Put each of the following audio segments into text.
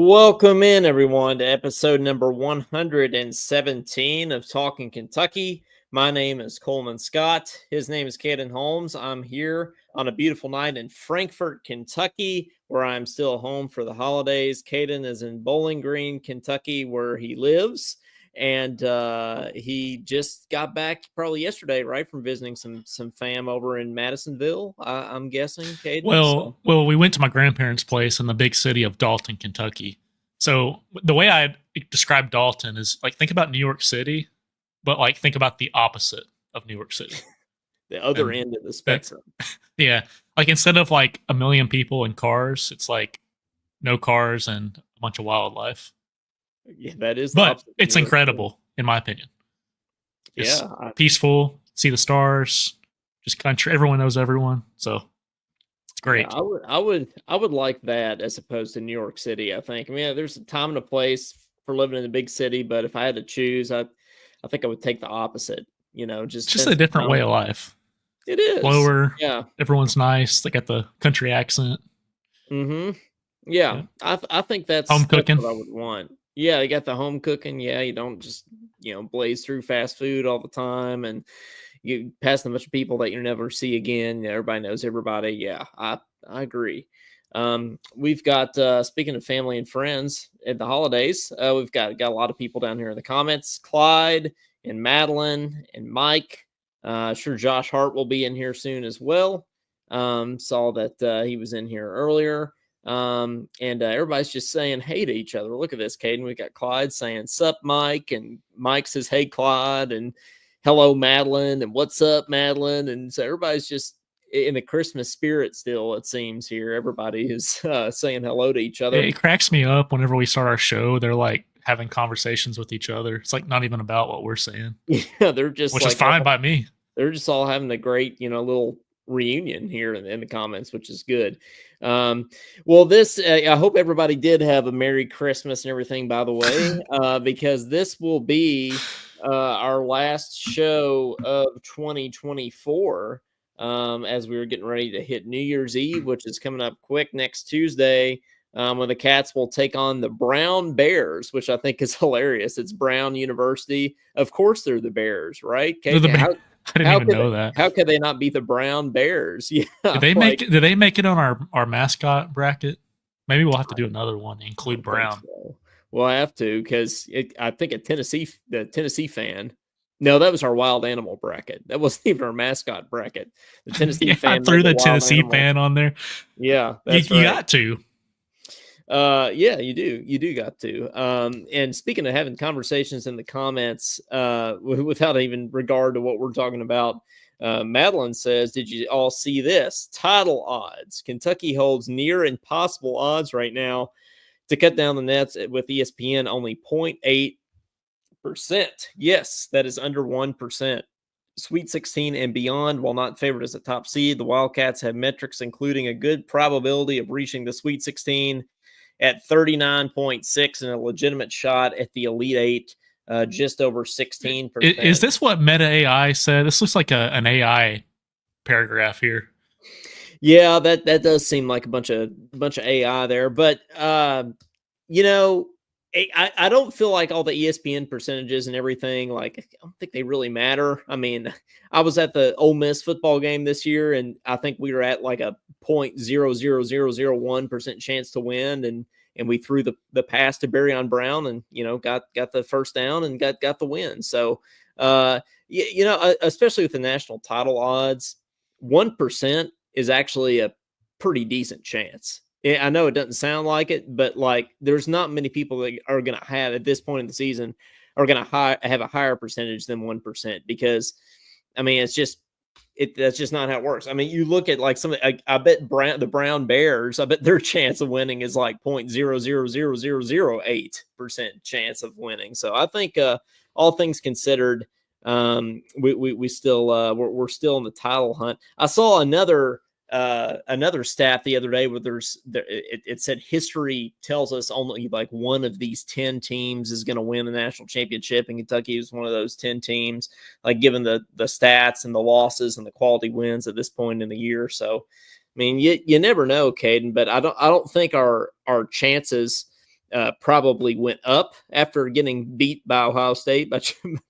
Welcome in, everyone, to episode number 117 of Talkin Kentucky. My name is Coleman Scott. His name is Caden Holmes. I'm here on a beautiful night in Frankfort, Kentucky, where I'm still home for the holidays. Caden is in Bowling Green, Kentucky, where he lives. And he just got back probably yesterday, right, from visiting some fam over in Madisonville, I'm guessing, Caden. Well, we went to my grandparents' place in the big city of Dalton, Kentucky. So the way I describe Dalton is like think about New York City, but like think about the opposite of New York City. The other And end of the that's spectrum. yeah, like instead of like a million people and cars, it's like no cars and a bunch of wildlife. Yeah, that is the But opposite of it's New York City. incredible in my opinion. Just Yeah, peaceful, see the stars, just country. Everyone knows everyone, so it's yeah, great. I would like that as opposed to New York City. I think. I mean, there's a time and a place for living in a big city, but if I had to choose, I think I would take the opposite. Just It's just spend a some different time way with. of life. It is. Slower. Yeah. Everyone's nice. They got the country accent. Mm-hmm. Yeah. Yeah. I think Home that's cooking. what I would want. Yeah, you got the home cooking. Yeah, you don't just blaze through fast food all the time and you pass a bunch of people that you never see again. Everybody knows everybody. Yeah, I agree. We've got speaking of family and friends at the holidays, we've got a lot of people down here in the comments. Clyde and Madeline and Mike. Sure, Josh Hart will be in here soon as well. Saw that he was in here earlier. And everybody's just saying hey to each other. Look at this, Caden. We got Clyde saying sup, Mike, and Mike says hey, Clyde, and hello, Madeline, and what's up, Madeline. And so everybody's just in the Christmas spirit still, it seems here. Everybody is saying hello to each other. It cracks me up whenever we start our show. They're like having conversations with each other. It's like not even about what we're saying, Yeah, they're just which is like fine by me. they're just all having a great, little reunion here in the comments, which is good. Well, this I hope everybody did have a Merry Christmas and everything, by the way, because this will be our last show of 2024. As we were getting ready to hit New Year's Eve, which is coming up quick next Tuesday, when the Cats will take on the Brown Bears, which I think is hilarious. It's Brown University. Of course, they're the Bears, right? They're the How I didn't how even could know that. how could they not be the Brown Bears? Yeah, Did they like make it? Did they make it on our mascot bracket? Maybe we'll have to I do another one. Include don't think Brown. so. Well, I have to because I think the Tennessee fan. No, that was our wild animal bracket. That wasn't even our mascot bracket. The Tennessee Yeah, I fan made threw the the wild Tennessee animal. fan on there. Yeah, You, that's you right. got to. Yeah, you do. You do got to. And speaking of having conversations in the comments, without even regard to what we're talking about, Madeline says, "Did you all see this? Title odds. Kentucky holds near impossible odds right now to cut down the nets with ESPN only 0.8%. Yes, that is under 1%. Sweet 16 and beyond, while not favored as a top seed, the Wildcats have metrics including a good probability of reaching the Sweet 16 at 39.6 and a legitimate shot at the Elite Eight, just over 16%. Is this what Meta AI said? This looks like an AI paragraph here. Yeah, that does seem like a bunch of AI there, but you know, I don't feel like all the ESPN percentages and everything, like I don't think they really matter. I mean, I was at the Ole Miss football game this year, and I think we were at like a 0.00001% chance to win, and we threw the pass to Barryon Brown, and got the first down and got the win. So, especially with the national title odds, 1% is actually a pretty decent chance. I know it doesn't sound like it, but like there's not many people that are going to have at this point in the season are going to have a higher percentage than 1% because, I mean, that's just not how it works. I mean, you look at like I bet the Brown Bears, I bet their chance of winning is like 0.000008% chance of winning. So I think all things considered, we still we're still in the title hunt. I saw another stat the other day where it said history tells us only like one of these 10 teams is going to win the national championship, and Kentucky is one of those 10 teams, like given the stats and the losses and the quality wins at this point in the year. So I mean, you never know, Caden, but I don't think our chances probably went up after getting beat by Ohio State by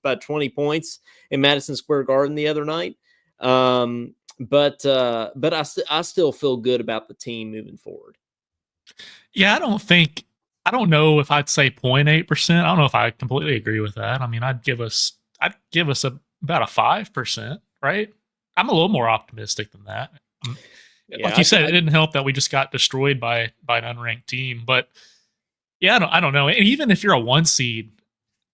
by 20 points in Madison Square Garden the other night. But I still feel good about the team moving forward. Yeah, I don't know if I'd say 0.8%. I don't know if I completely agree with that. I mean, I'd give us about a 5%, right? I'm a little more optimistic than that. Yeah, Like you said, it didn't help that we just got destroyed by an unranked team, but yeah, I don't know. And even if you're a 1 seed,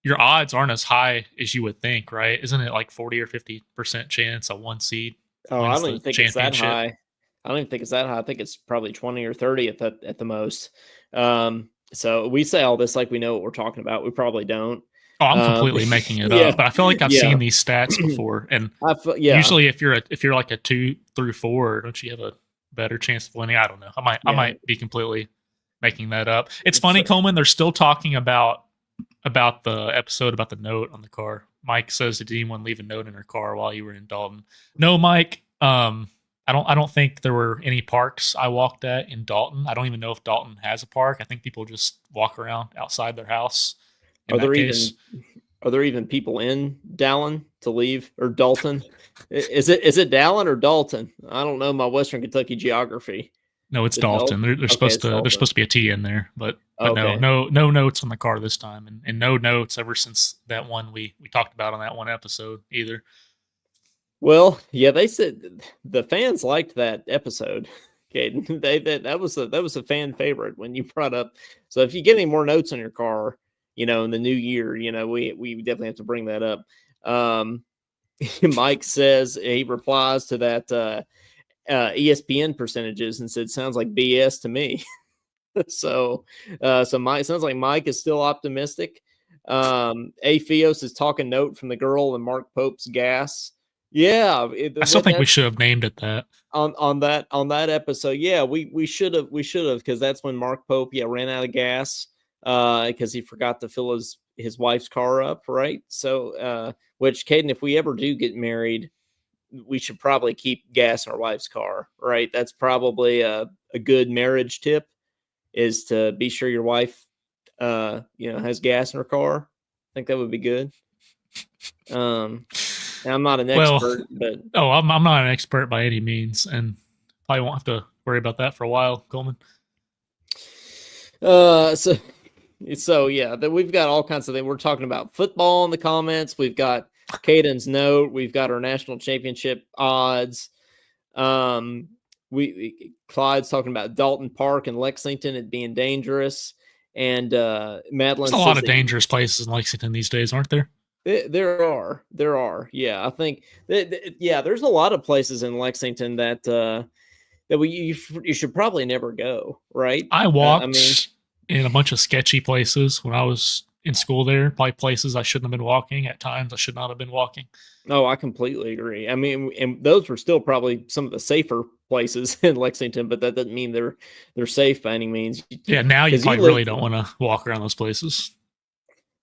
your odds aren't as high as you would think, right? Isn't it like 40 or 50% chance a 1 seed I wins don't the even think it's that championship? high. I don't even think it's that high. I think it's probably 20 or 30 at the most. So we say all this like we know what we're talking about. We probably don't. Oh, I'm Um, completely making it yeah, up, but I feel like I've yeah, seen these stats before, and yeah, usually if you're like a 2 through 4, don't you have a better chance of winning? I don't know. I yeah. might be completely making that up. It's It's funny, Coleman. They're still talking about the episode about the note on the car. Mike says, "Did anyone leave a note in her car while you were in Dalton?" No, Mike. I don't think there were any parks I walked at in Dalton. I don't even know if Dalton has a park. I think people just walk around outside their house. In Are that there case, even are there even people in Dallin to leave or Dalton? Is it Dallin or Dalton? I don't know my Western Kentucky geography. no, it's Is it Dalton. Dalton? Okay, it's There's Dalton. supposed to be a T in there, but Okay. no notes on the car this time, and no notes ever since that one we talked about on that one episode either. Well, yeah, they said the fans liked that episode. Caden, that was a fan favorite when you brought up. So if you get any more notes on your car, in the new year, we definitely have to bring that up. Mike says he replies to that ESPN percentages and said, "Sounds like BS to me." So Mike sounds like Mike is still optimistic. A Fios is talking note from the girl and Mark Pope's gas. Yeah, I still think we that's should have named it that. on that episode. Yeah, we should have because that's when Mark Pope ran out of gas because he forgot to fill his wife's car up, right? So which, Caden, if we ever do get married, we should probably keep gas in our wife's car, right? That's probably a good marriage tip, is to be sure your wife has gas in her car. I think that would be good. I'm not an Well, expert, but I'm not an expert by any means, and probably won't have to worry about that for a while, Coleman. so yeah, that we've got all kinds of things. We're talking about football in the comments. We've got Caden's note. We've got our national championship odds. Clyde's talking about Dalton Park and Lexington, it being dangerous, and There's Madeline a lot says of that dangerous places in Lexington these days, aren't there? there are. Yeah, I think there's a lot of places in Lexington that you should probably never go, right? I I mean, walked in a bunch of sketchy places when I was in school there, probably places I shouldn't have been walking. At times, I should not have been walking. oh, I completely agree. I mean, and those were still probably some of the safer places in Lexington, but that doesn't mean they're safe by any means. Yeah, now you Because you probably live really don't want to walk around those places.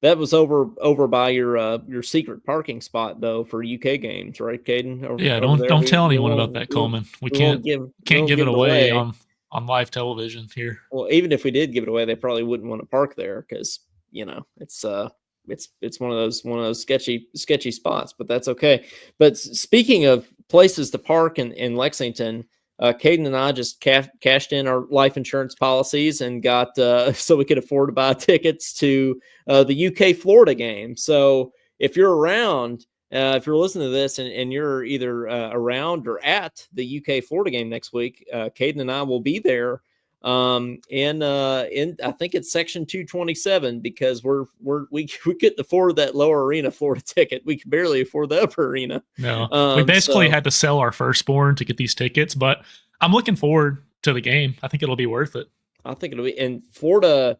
that was over by your secret parking spot though for UK games, right, Caden? Yeah, Over there, don't tell anyone about that, Coleman. we won't give Can't give it it away away. on live television here. Well, even if we did give it away, they probably wouldn't want to park there because it's one of those sketchy spots. But that's okay. But speaking of places to park in Lexington, Caden and I just cashed in our life insurance policies and got so we could afford to buy tickets to the UK Florida game. So if you're around. If you're listening to this and you're either around or at the UK Florida game next week, Caden and I will be there in I think it's section 227 because we couldn't afford that lower arena Florida ticket. We could barely afford the upper arena. No, we basically had to sell our firstborn to get these tickets, but I'm looking forward to the game. I think it'll be worth it. I think it'll be in Florida.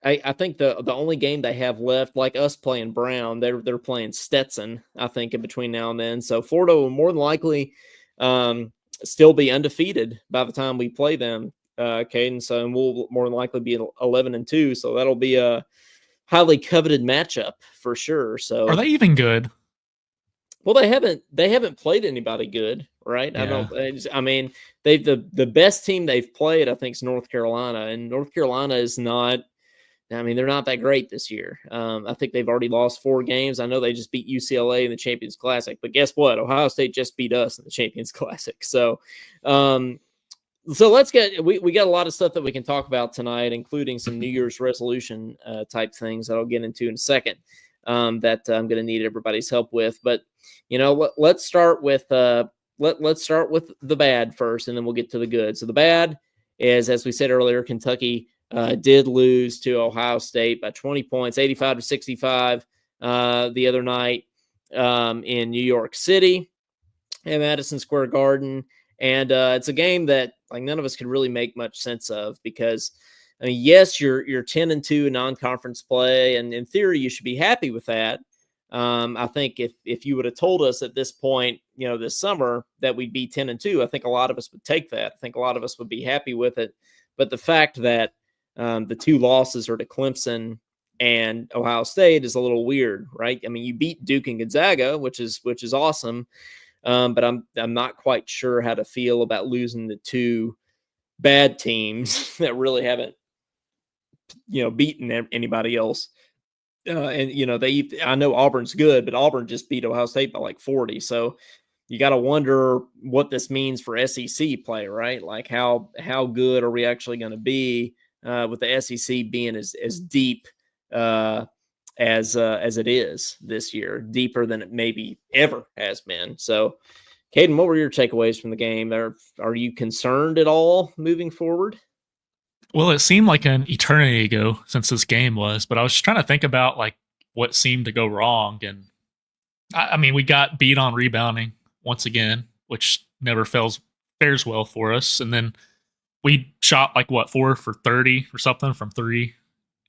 I think the only game they have left, like us playing Brown, they're playing Stetson, I think, in between now and then. So Florida will more than likely still be undefeated by the time we play them, Caden. So and we'll more than likely be 11-2. So that'll be a highly coveted matchup for sure. So are they even good? Well, they haven't played anybody good, right? Yeah. I mean, they've the best team they've played, I think, is North Carolina, and North Carolina is not I mean, they're not that great this year. I think they've already lost 4 games. I know they just beat UCLA in the Champions Classic, but guess what? Ohio State just beat us in the Champions Classic. So let's get we got a lot of stuff that we can talk about tonight, including some New Year's resolution type things that I'll get into in a second that I'm going to need everybody's help with. But let's start with let's start with the bad first, and then we'll get to the good. So the bad is, as we said earlier, Kentucky did lose to Ohio State by 20 points, 85-65 the other night in New York City at Madison Square Garden. And it's a game that like none of us could really make much sense of because, I mean, yes, you're 10-2 in non-conference play, and in theory you should be happy with that. I think if you would have told us at this point, this summer that we'd be 10-2, I think a lot of us would take that. I think a lot of us would be happy with it. But the fact that the 2 losses are to Clemson and Ohio State is a little weird, right? I mean, you beat Duke and Gonzaga, which is awesome. But I'm not quite sure how to feel about losing the 2 bad teams that really haven't, beaten anybody else. I know Auburn's good, but Auburn just beat Ohio State by like 40. So you got to wonder what this means for SEC play, right? Like how good are we actually going to be with the SEC being as deep as it is this year, deeper than it maybe ever has been. So, Caden, what were your takeaways from the game? Are you concerned at all moving forward? Well, it seemed like an eternity ago since this game was, but I was just trying to think about like what seemed to go wrong. And I mean, we got beat on rebounding once again, which never fares well for us. And then we shot like 4 for 30 or something from 3,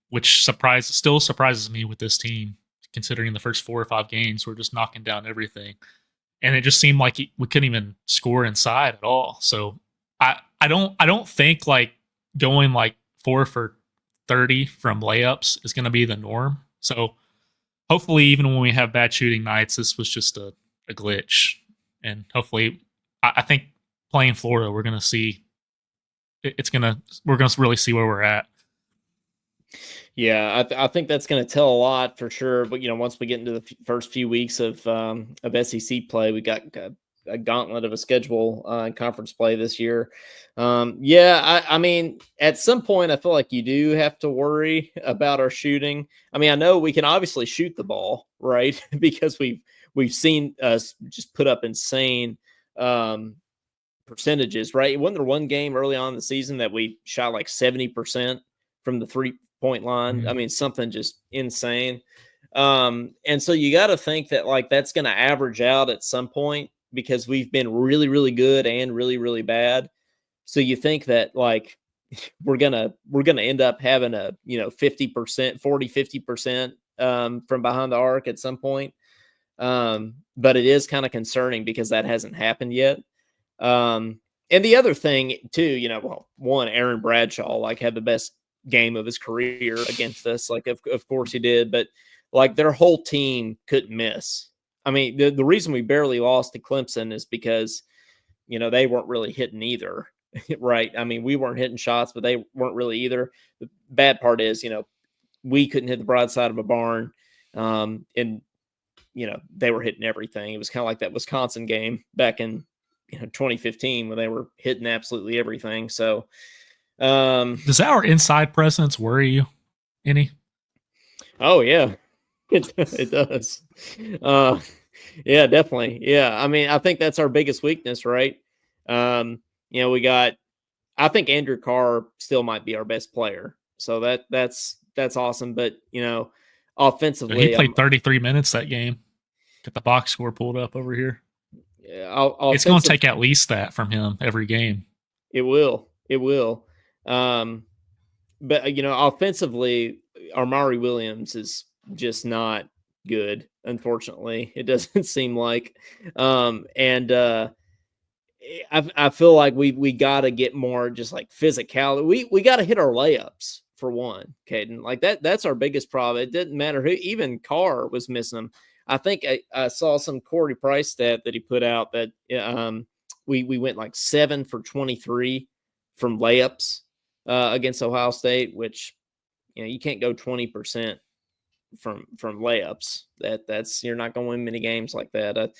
which still surprises me with this team, considering the first 4 or 5 games we're just knocking down everything. And it just seemed like we couldn't even score inside at all. So I don't think like going like 4 for 30 from layups is going to be the norm. So hopefully, even when we have bad shooting nights, this was just a glitch. And hopefully, I think playing Florida, we're going to see we're going to really see where we're at. Yeah, I think that's going to tell a lot for sure. But once we get into the first few weeks of SEC play, we got a gauntlet of a schedule in conference play this year. I mean, at some point, I feel like you do have to worry about our shooting. I mean, I know we can obviously shoot the ball, right? Because we've seen us just put up insane percentages, right? Wasn't there one game early on in the season that we shot like 70% from the 3-point line? I mean, something just insane. And so you got to think that like that's going to average out at some point because we've been really, really good and really, really bad. So you think that like we're gonna end up having a 50%, 40-50% from behind the arc at some point. But it is kind of concerning because that hasn't happened yet. And the other thing too, one, Aaron Bradshaw like had the best game of his career against us. Like, of course he did, but like their whole team couldn't miss. I mean, the reason we barely lost to Clemson is because, they weren't really hitting either, right? I mean, we weren't hitting shots, but they weren't really either. The bad part is, we couldn't hit the broadside of a barn, and they were hitting everything. It was kind of like that Wisconsin game back in 2015 when they were hitting absolutely everything. So, does our inside presence worry you any? Oh yeah, it does. Yeah, definitely. Yeah, I mean, I think that's our biggest weakness, right? We got. I think Andrew Carr still might be our best player, so that's awesome. But offensively, He played 33 minutes that game. Get the box score pulled up over here. Yeah, it's going to take at least that from him every game. It will. It will. But offensively, Armari Williams is just not good. Unfortunately, it doesn't seem like. I feel like we got to get more just like physicality. We got to hit our layups for one, Caden. Like that's our biggest problem. It didn't matter who. Even Carr was missing them. I think I saw some Corey Price stat that he put out that we went like 7 for 23 from layups against Ohio State, which You can't go 20% from layups. That's you're not going to win many games like that.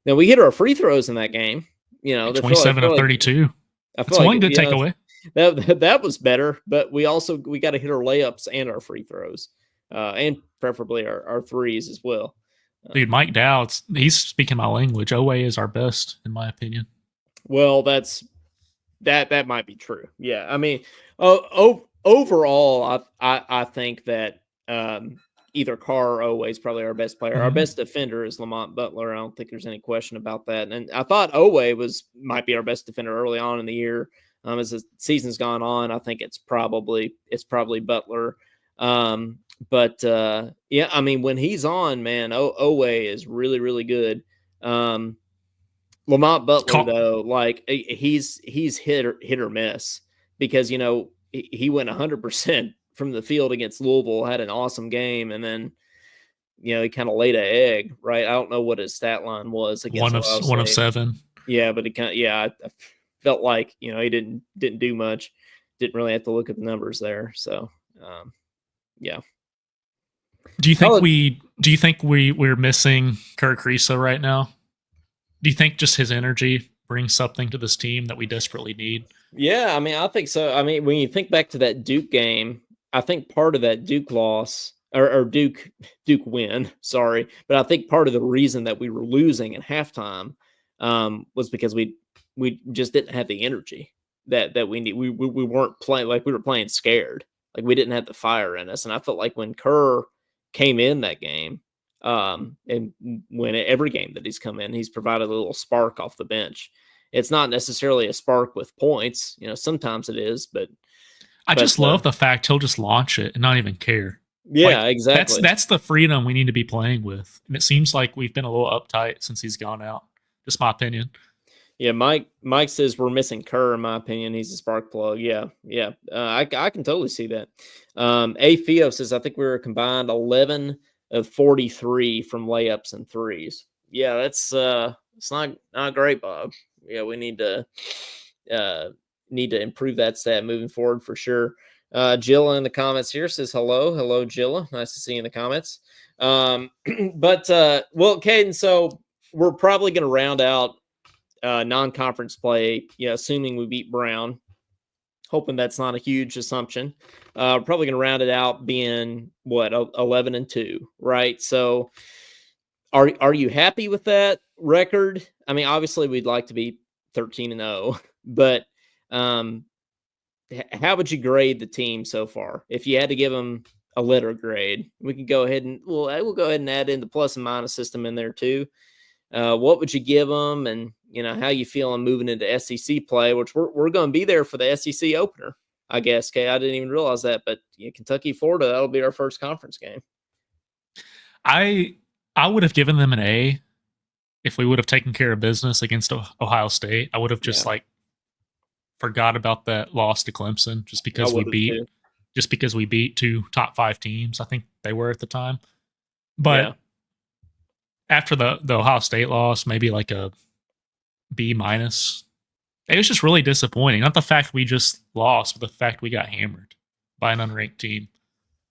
Now we hit our free throws in that game. Like They feel, 27 of 32. I feel That's like one good takeaway. that was better, but we got to hit our layups and our free throws, and preferably our threes as well. Dude, Mike Dowd, he's speaking my language. Owe is our best, in my opinion. Well, that might be true. Yeah, I mean, overall, I think that either Carr or Owe is probably our best player. Our best defender is Lamont Butler. I don't think there's any question about that. And I thought Owe might be our best defender early on in the year. As the season's gone on, I think it's probably Butler. But yeah, I mean, when he's on, man, Owe is really, really good. Lamont Butler, though, like he's hit or miss because he went 100% from the field against Louisville, had an awesome game, and then he kind of laid an egg, right? I don't know what his stat line was against Ohio State. 1 of 7. Yeah, but I felt like he didn't do much. Didn't really have to look at the numbers there. So yeah. Do you think we're missing Kirk Risa right now? Do you think just his energy brings something to this team that we desperately need? Yeah, I mean, I think so. I mean, when you think back to that Duke game, I think part of that Duke loss or Duke win, sorry, but I think part of the reason that we were losing at halftime was because we just didn't have the energy that we need. We weren't playing like we were playing scared. Like we didn't have the fire in us. And I felt like when Kerr came in that game, and when every game that he's come in, he's provided a little spark off the bench. It's not necessarily a spark with points. Sometimes it is, but I just love the fact he'll just launch it and not even care. Yeah, exactly. That's the freedom we need to be playing with. And it seems like we've been a little uptight since he's gone out. Just my opinion. Yeah, Mike says we're missing Kerr. In my opinion, he's a spark plug. Yeah. I can totally see that. A Theo says I think we were combined 11 of 43 from layups and threes. Yeah, that's it's not great, Bob. Yeah, we need to improve that stat moving forward for sure. Jilla in the comments here says hello Jilla. Nice to see you in the comments. But well, Caden, so we're probably going to round out non-conference play, assuming we beat Brown. Hoping that's not a huge assumption. Probably going to round it out being 11-2, right? So, are you happy with that record? I mean, obviously, we'd like to be 13-0, but how would you grade the team so far? If you had to give them a letter grade, we could go ahead and we'll go ahead and add in the plus and minus system in there too. What would you give them, and how you feeling moving into SEC play, which we're going to be there for the SEC opener, I guess. Okay, I didn't even realize that, but Kentucky, Florida, that'll be our first conference game. I would have given them an A if we would have taken care of business against Ohio State. I would have just forgot about that loss to Clemson just because we beat 2 top 5 teams. I think they were at the time, but after the Ohio State loss, maybe like a B minus. It was just really disappointing. Not the fact we just lost, but the fact we got hammered by an unranked team.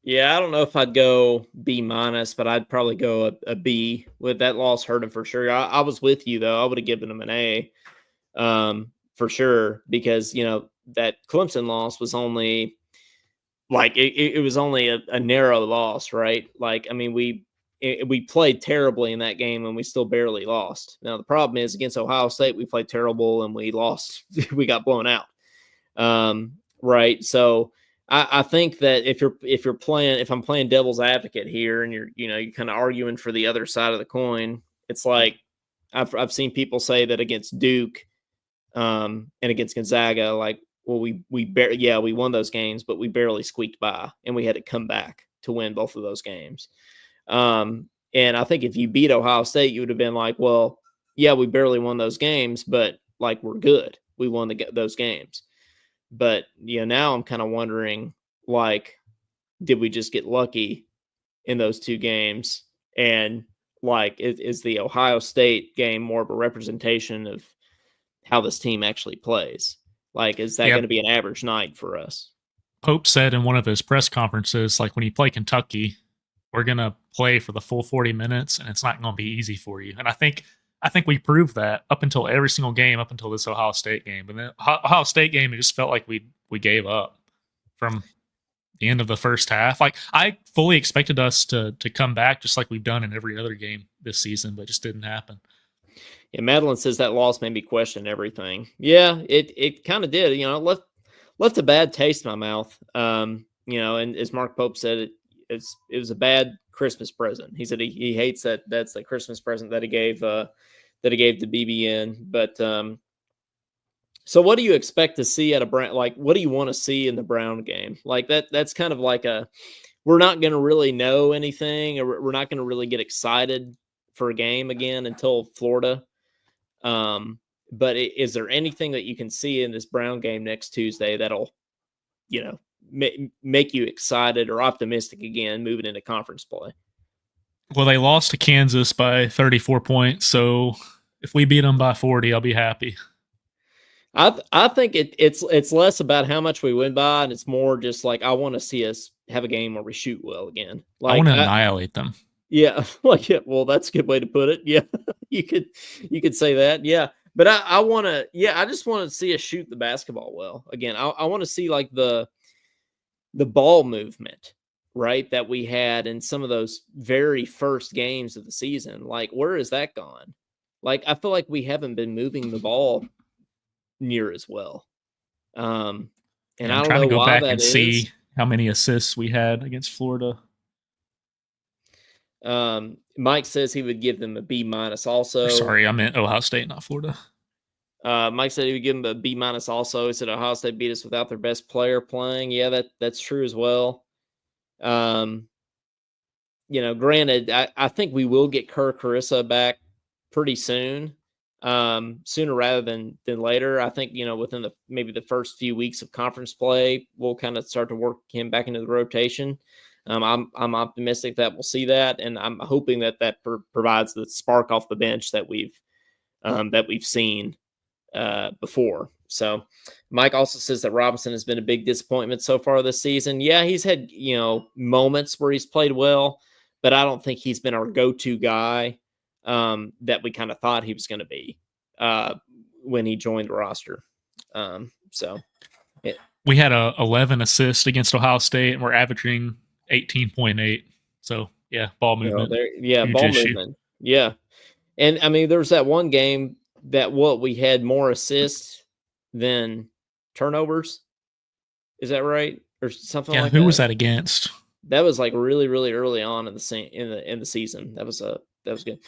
Yeah, I don't know if I'd go B minus, but I'd probably go a B. With that loss hurting for sure. I was with you though. I would have given them an A, for sure, because that Clemson loss was only like it was only a narrow loss, right? Like I mean we played terribly in that game and we still barely lost. Now, the problem is against Ohio State, we played terrible and we lost. We got blown out. Right. So I think that if I'm playing devil's advocate here and you're kind of arguing for the other side of the coin, it's like I've seen people say that against Duke and against Gonzaga, like, well, we won those games, but we barely squeaked by and we had to come back to win both of those games. And I think if you beat Ohio State, you would have been like, well, yeah, we barely won those games, but like, we're good. We won those games. But, now I'm kind of wondering, like, did we just get lucky in those 2 games? And like, is the Ohio State game more of a representation of how this team actually plays? Like, is that going to be an average night for us? Pope said in one of his press conferences, like when you play Kentucky, we're gonna play for the full 40 minutes, and it's not gonna be easy for you. And I think we proved that up until every single game, up until this Ohio State game. But then Ohio State game, it just felt like we gave up from the end of the first half. Like I fully expected us to come back just like we've done in every other game this season, but it just didn't happen. Yeah, Madeline says that loss made me question everything. Yeah, it kind of did. Left a bad taste in my mouth. And as Mark Pope said, it was a bad Christmas present. He said he hates that. That's the Christmas present that he gave to BBN. But so what do you expect to see at a Brown? Like, what do you want to see in the Brown game? Like that's kind of like we're not going to really know anything, or we're not going to really get excited for a game again until Florida. But is there anything that you can see in this Brown game next Tuesday that'll, make you excited or optimistic again moving into conference play? Well, they lost to Kansas by 34 points, so if we beat them by 40, I'll be happy. I think it's less about how much we win by, and it's more just like I want to see us have a game where we shoot well again. Like I want to annihilate them. Yeah, well, that's a good way to put it. Yeah, you could say that. Yeah, but I want to. Yeah, I just want to see us shoot the basketball well again. I want to see like the ball movement, right, that we had in some of those very first games of the season. Like, where is that gone? Like, I feel like we haven't been moving the ball near as well. And I'm trying to go back and see how many assists we had against Florida. Mike says he would give them a B- also. Sorry, I meant Ohio State, not Florida. Mike said he would give them a B- also. He said Ohio State beat us without their best player playing. Yeah, that's true as well. Granted, I think we will get Kerr Carissa back pretty soon. Sooner rather than later. I think, within maybe the first few weeks of conference play, we'll kind of start to work him back into the rotation. I'm optimistic that we'll see that, and I'm hoping that provides the spark off the bench that we've seen before. So Mike also says that Robinson has been a big disappointment so far this season. Yeah, he's had, moments where he's played well, but I don't think he's been our go-to guy that we kind of thought he was going to be when he joined the roster. We had 11 assists against Ohio State, and we're averaging 18.8. So yeah, ball movement. Ball movement. Yeah. And I mean, there's that one game that we had more assists than turnovers. Is that right? Or something like that? Who was that against? That was like really, really early on in the season. That was good.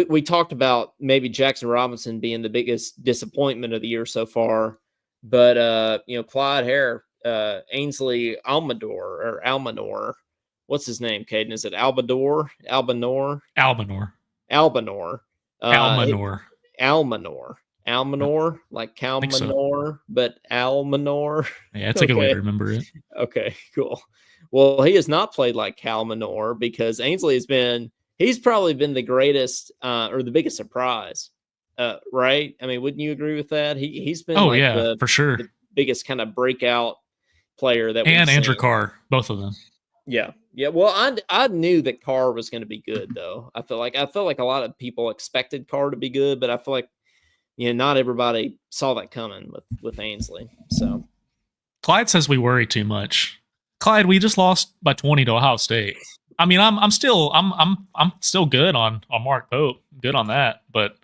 We talked about maybe Jackson Robinson being the biggest disappointment of the year so far, but Clyde Hare, Ainsley Almanor, what's his name, Caden? Is it Albanor? Albanor. Like Calmanor, but Almanor. Yeah, that's a good way to remember it. Okay, cool. Well, he has not played like Calmanor because Ainsley he's probably been the greatest or the biggest surprise, right? I mean, wouldn't you agree with that? He's been for sure, the biggest kind of breakout player that and Andrew Carr, both of them. Yeah. Well, I knew that Carr was going to be good, though. I feel like a lot of people expected Carr to be good, but I feel like not everybody saw that coming with Ainsley. So Clyde says we worry too much. Clyde, we just lost by 20 to Ohio State. I mean, I'm still good on Mark Pope, good on that. But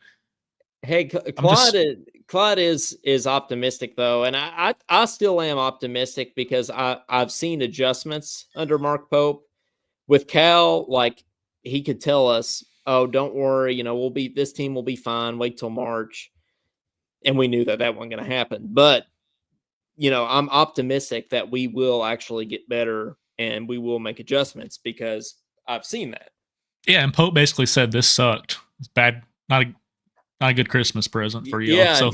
hey, Clyde is optimistic though, and I still am optimistic because I've seen adjustments under Mark Pope with Cal. Like he could tell us, "Oh, don't worry, this team will be fine. Wait till March," and we knew that wasn't going to happen. But I'm optimistic that we will actually get better and we will make adjustments because I've seen that. Yeah, and Pope basically said this sucked. It's bad, not a good Christmas present for you. Yeah, so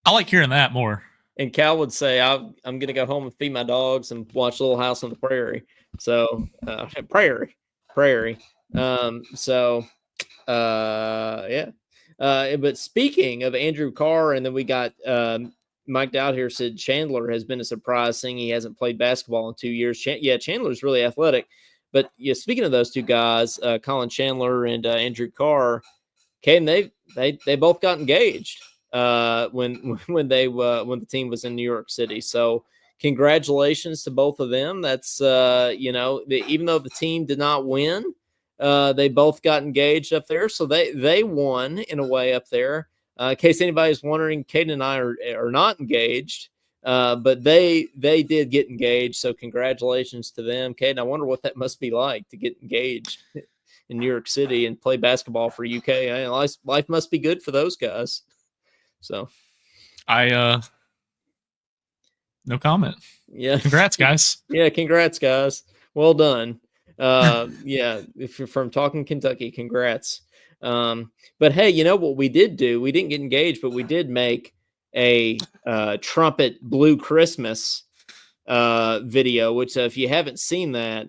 I like hearing that more. And Cal would say, "I'm going to go home and feed my dogs and watch Little House on the Prairie." So prairie. Yeah. But speaking of Andrew Carr, and then we got Mike Dowd here said Chandler has been a surprise, saying he hasn't played basketball in 2 years. Chandler's really athletic. But yeah, speaking of those two guys, Colin Chandler and Andrew Carr, Caden, they both got engaged when the team was in New York City. So congratulations to both of them. That's even though the team did not win, they both got engaged up there. So they won in a way up there. In case anybody's wondering, Caden and I are not engaged. But they did get engaged, so congratulations to them. Caden, I wonder what that must be like to get engaged in New York City and play basketball for UK. Life must be good for those guys. So no comment. Yeah. Congrats, guys. Yeah, congrats, guys. Well done. Yeah, if you're from Talkin, Kentucky, congrats. But hey, you know what we did do? We didn't get engaged, but we did make a trumpet blue Christmas video, which if you haven't seen that,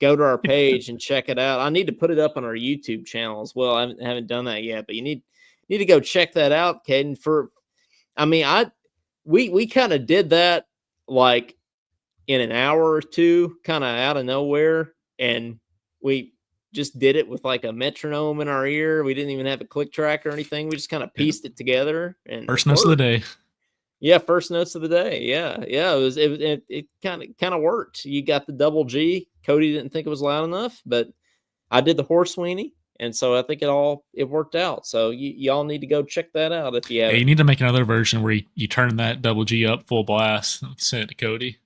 go to our page and check it out. I need to put it up on our YouTube channel as well. I haven't done that yet, but you need to go check that out, Caden. We kind of did that like in an hour or two, kind of out of nowhere, and we just did it with like a metronome in our ear. We didn't even have a click track or anything. We just kind of pieced it together. And first notes of the day. Yeah, first notes of the day. Yeah. It kind of worked. You got the double G. Cody didn't think it was loud enough, but I did the horse weenie, and so I think it worked out. So y'all need to go check that out if you have. Yeah, you need to make another version where you turn that double G up full blast and send it to Cody.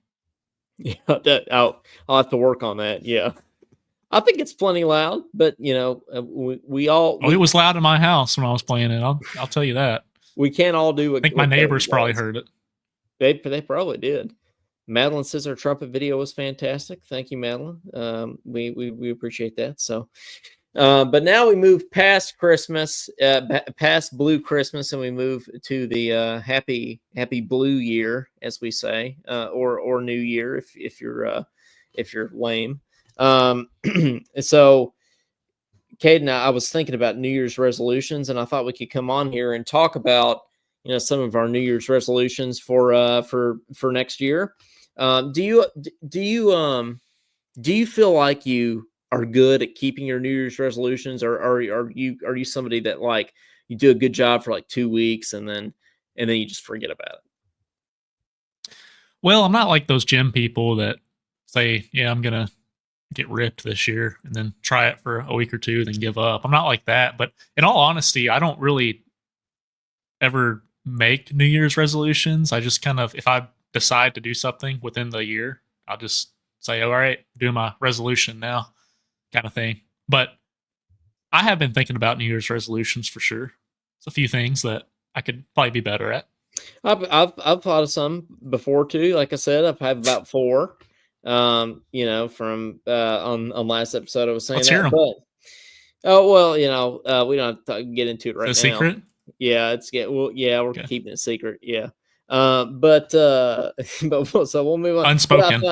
Yeah, I'll have to work on that. Yeah, I think it's plenty loud, but we all. It was loud in my house when I was playing it. I'll tell you that. We can't all do. I think my neighbors probably heard it. They probably did. Madeline says our trumpet video was fantastic. Thank you, Madeline. We appreciate that. So, but now we move past Christmas, past Blue Christmas, and we move to the happy Blue Year, as we say, or New Year if you're lame. So, Caden, I was thinking about New Year's resolutions, and I thought we could come on here and talk about some of our New Year's resolutions for next year. Do you feel like you are good at keeping your New Year's resolutions, or are you somebody that like you do a good job for like 2 weeks and then you just forget about it? Well, I'm not like those gym people that say, yeah, I'm gonna get ripped this year and then try it for a week or two, then give up. I'm not like that. But in all honesty, I don't really ever make New Year's resolutions. I just kind of, if I decide to do something within the year, I'll just say, all right, do my resolution now, kind of thing. But I have been thinking about New Year's resolutions for sure. It's a few things that I could probably be better at. I've thought of some before too. Like I said, I've had about 4. From on last episode, I was saying that, but we don't have to get into it right now. Secret? Yeah, we're keeping it secret. Yeah. But so we'll move on.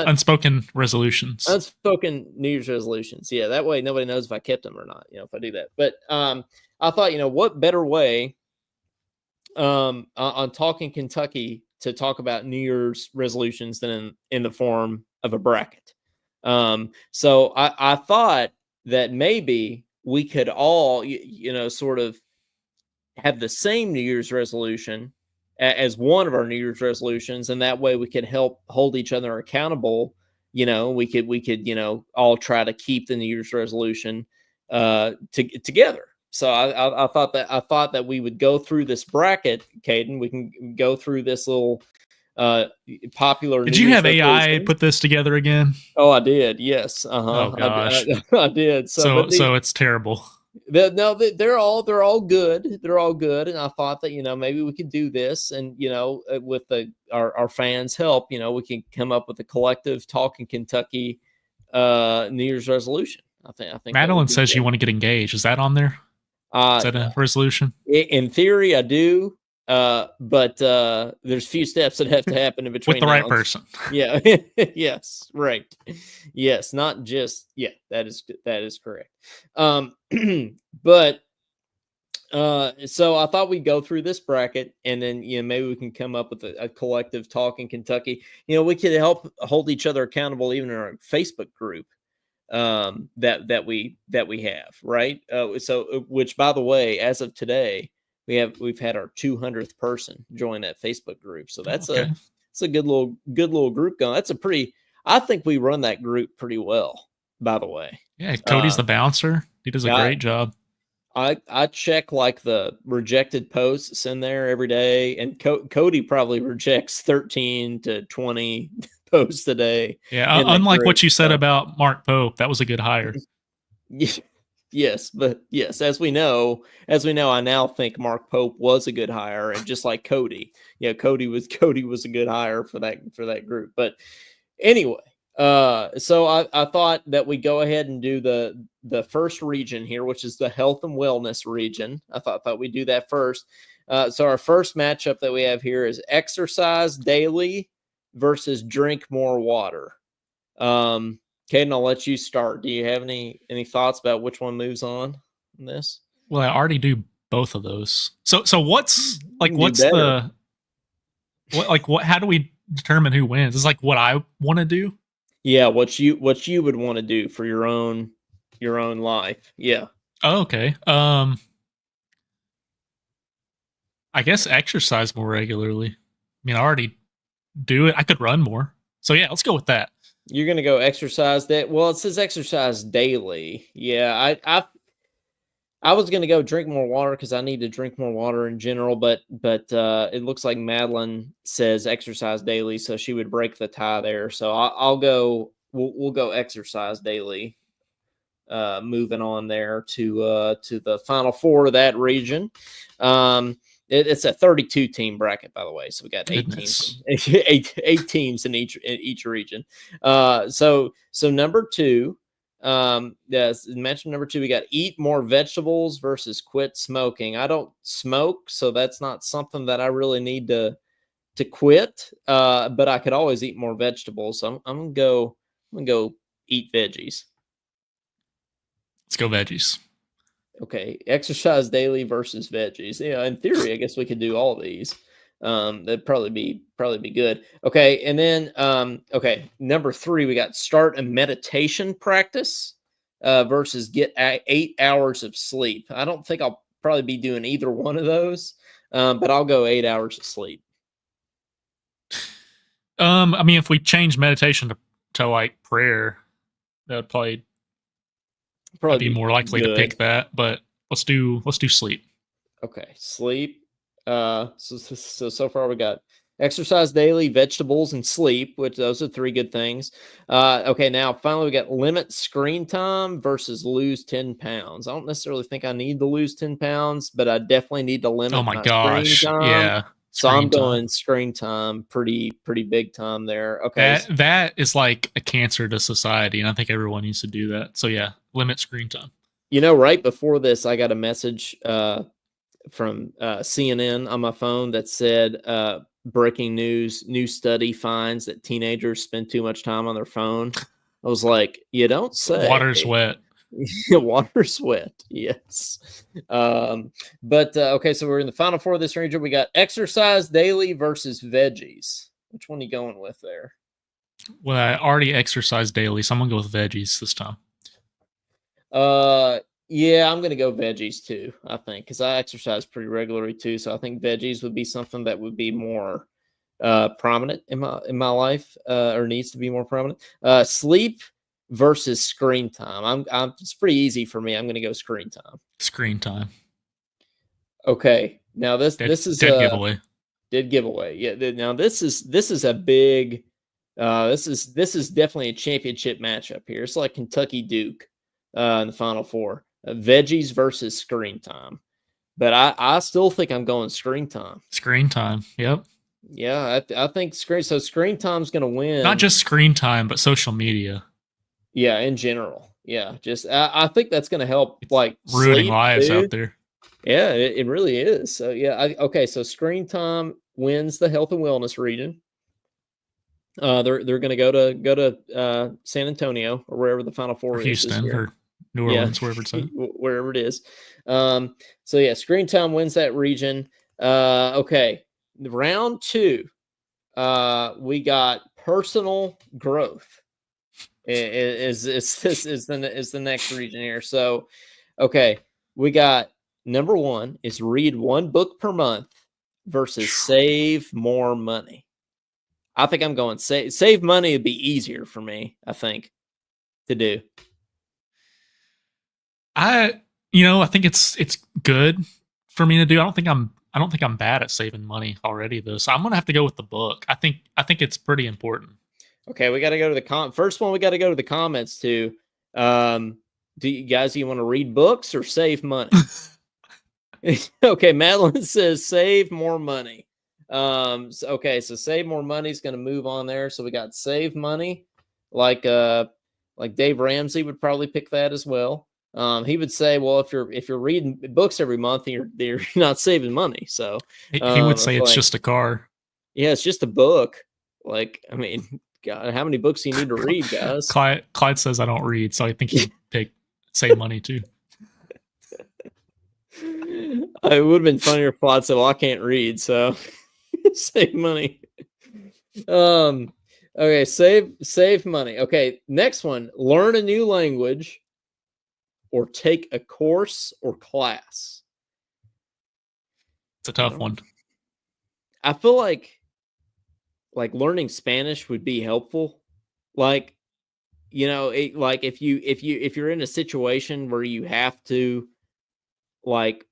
Unspoken resolutions. Unspoken New Year's resolutions. Yeah, that way nobody knows if I kept them or not, if I do that. But I thought, what better way on Talkin Kentucky to talk about New Year's resolutions than in the form of a bracket. So I thought that maybe we could all, sort of have the same New Year's resolution as one of our New Year's resolutions, and that way we could help hold each other accountable. We could all try to keep the New Year's resolution together. So I thought that we would go through this bracket, Caden. We can go through this little popular. Did you have AI put this together again? Oh, I did. Yes. Oh gosh, I did. So it's terrible. They're all good. They're all good, and I thought that maybe we could do this, and with our fans' help, we can come up with a collective Talkin Kentucky New Year's resolution. I think Madeline says you want to get engaged. Is that on there? Is that a resolution? In theory, I do. But there's few steps that have to happen in between with the right person. Yeah. Yes. Right. Yes. Not just. Yeah. That is correct. But So I thought we'd go through this bracket, and then maybe we can come up with a collective talk in Kentucky. We could help hold each other accountable, even in our Facebook group that we have, right? Which, by the way, as of today, we've had our 200th person join that Facebook group. So that's Okay. a good little group going. I think we run that group pretty well. By the way, Yeah, Cody's the bouncer. He does a I great job. I check like the rejected posts in there every day, and Cody probably rejects 13 to 20 posts a day Yeah, in that unlike group. what you said about Mark Pope, that was a good hire. Yes, but yes, as we know, I now think Mark Pope was a good hire, and just like Cody, Cody was a good hire for that group. But anyway, so I thought that we go ahead and do the first region here, which is the health and wellness region. I thought we'd do that first. So our first matchup that we have here is exercise daily versus drink more water. Caden, I'll let you start. Do you have any thoughts about which one moves on in this? Well, I already do both of those. So what's like You can do what's better. the what how do we determine who wins? It's like what I want to do. Yeah, what you would want to do for your own life. Yeah. Oh, okay. I guess exercise more regularly. I mean, I already do it. I could run more. So yeah, let's go with that. You're gonna go exercise that. Well, it says exercise daily. Yeah, I was gonna go drink more water because I need to drink more water in general, but it looks like Madeline says exercise daily, so she would break the tie there. So I'll go. We'll go exercise daily. Moving on there to the final four of that region. It's a 32 team bracket, by the way. So we got Goodness. eight teams in each region. So number two, yes, mentioned number two, we got eat more vegetables versus quit smoking. I don't smoke, so that's not something that I really need to quit. But I could always eat more vegetables. So I'm gonna go eat veggies. Let's go veggies. Okay, exercise daily versus veggies. Yeah, in theory, I guess we could do all these. That'd probably be good. Okay, and then okay, number three, we got start a meditation practice versus get 8 hours of sleep. I don't think I'll probably be doing either one of those, but I'll go 8 hours of sleep. I mean, if we change meditation to like prayer, that would probably I'd Probably be more be likely to good. pick that. But let's do sleep. Okay, sleep. So far we got exercise daily, vegetables, and sleep, which those are three good things. Okay, now finally we got limit screen time versus lose 10 pounds. I don't necessarily think I need to lose 10 pounds, but I definitely need to Oh limit my my screen gosh. time. Yeah. So I'm Screen time. going screen time pretty big time there. Okay. That is like a cancer to society, and I think everyone needs to do that. So yeah, limit screen time. Right before this, I got a message from CNN on my phone that said, breaking news, new study finds that teenagers spend too much time on their phone. I was like, you don't say. Water's wet. Water's wet. Yes. But okay, so we're in the final four of this region. We got exercise daily versus veggies. Which one are you going with there? Well, I already exercise daily, so I'm gonna go with veggies this time. Yeah, I'm gonna go veggies too. I think because I exercise pretty regularly too, so I think veggies would be something that would be more prominent in my life, or needs to be more prominent. Sleep versus screen time. It's pretty easy for me. I'm gonna go screen time. Screen time. Okay, now Dead this is dead a giveaway. dead giveaway. Yeah, now this is a big. This is definitely a championship matchup here. It's like Kentucky Duke in the Final Four. Veggies versus screen time. But I still think I'm going screen time. Screen time. Yep. Yeah, I think screen time's going to win. Not just screen time, but social media. Yeah, in general. Yeah, just I think that's going to help It's like ruining sleep lives too. out there. Yeah, it really is. So yeah, okay. So screen time wins the health and wellness region. They're going to go to San Antonio or wherever the Final Or Four is this Houston year. or New Yeah, Orleans, wherever it's at. wherever it is. So yeah, screen time wins that region. Okay, round two. We got personal growth. Is the next region here. So, okay, we got number one is read one book per month versus save more money. I think I'm going save money would be easier for me, I think, to do. I think it's good for me to do. I don't think I'm bad at saving money already though. So I'm gonna have to go with the book. I think it's pretty important. Okay, we got to go to the first one. We got to go to the comments too. Do you want to read books or save money? Okay, Madeline says save more money. So save more money is going to move on there. So we got save money, like Dave Ramsey would probably pick that as well. He would say, well, if you're reading books every month, you're not saving money. So He would say it's like, just a car. yeah, it's just a book. Like, I mean, God, how many books do you need to read, guys? Clyde says I don't read, so I think he'd pick save money too. It would have been funnier if Clyde said, well, I can't read, so save money. Okay, save money. Okay, next one, learn a new language or take a course or class. It's a tough one. I feel like learning Spanish would be helpful. Like, like if you're in a situation where you have to, like,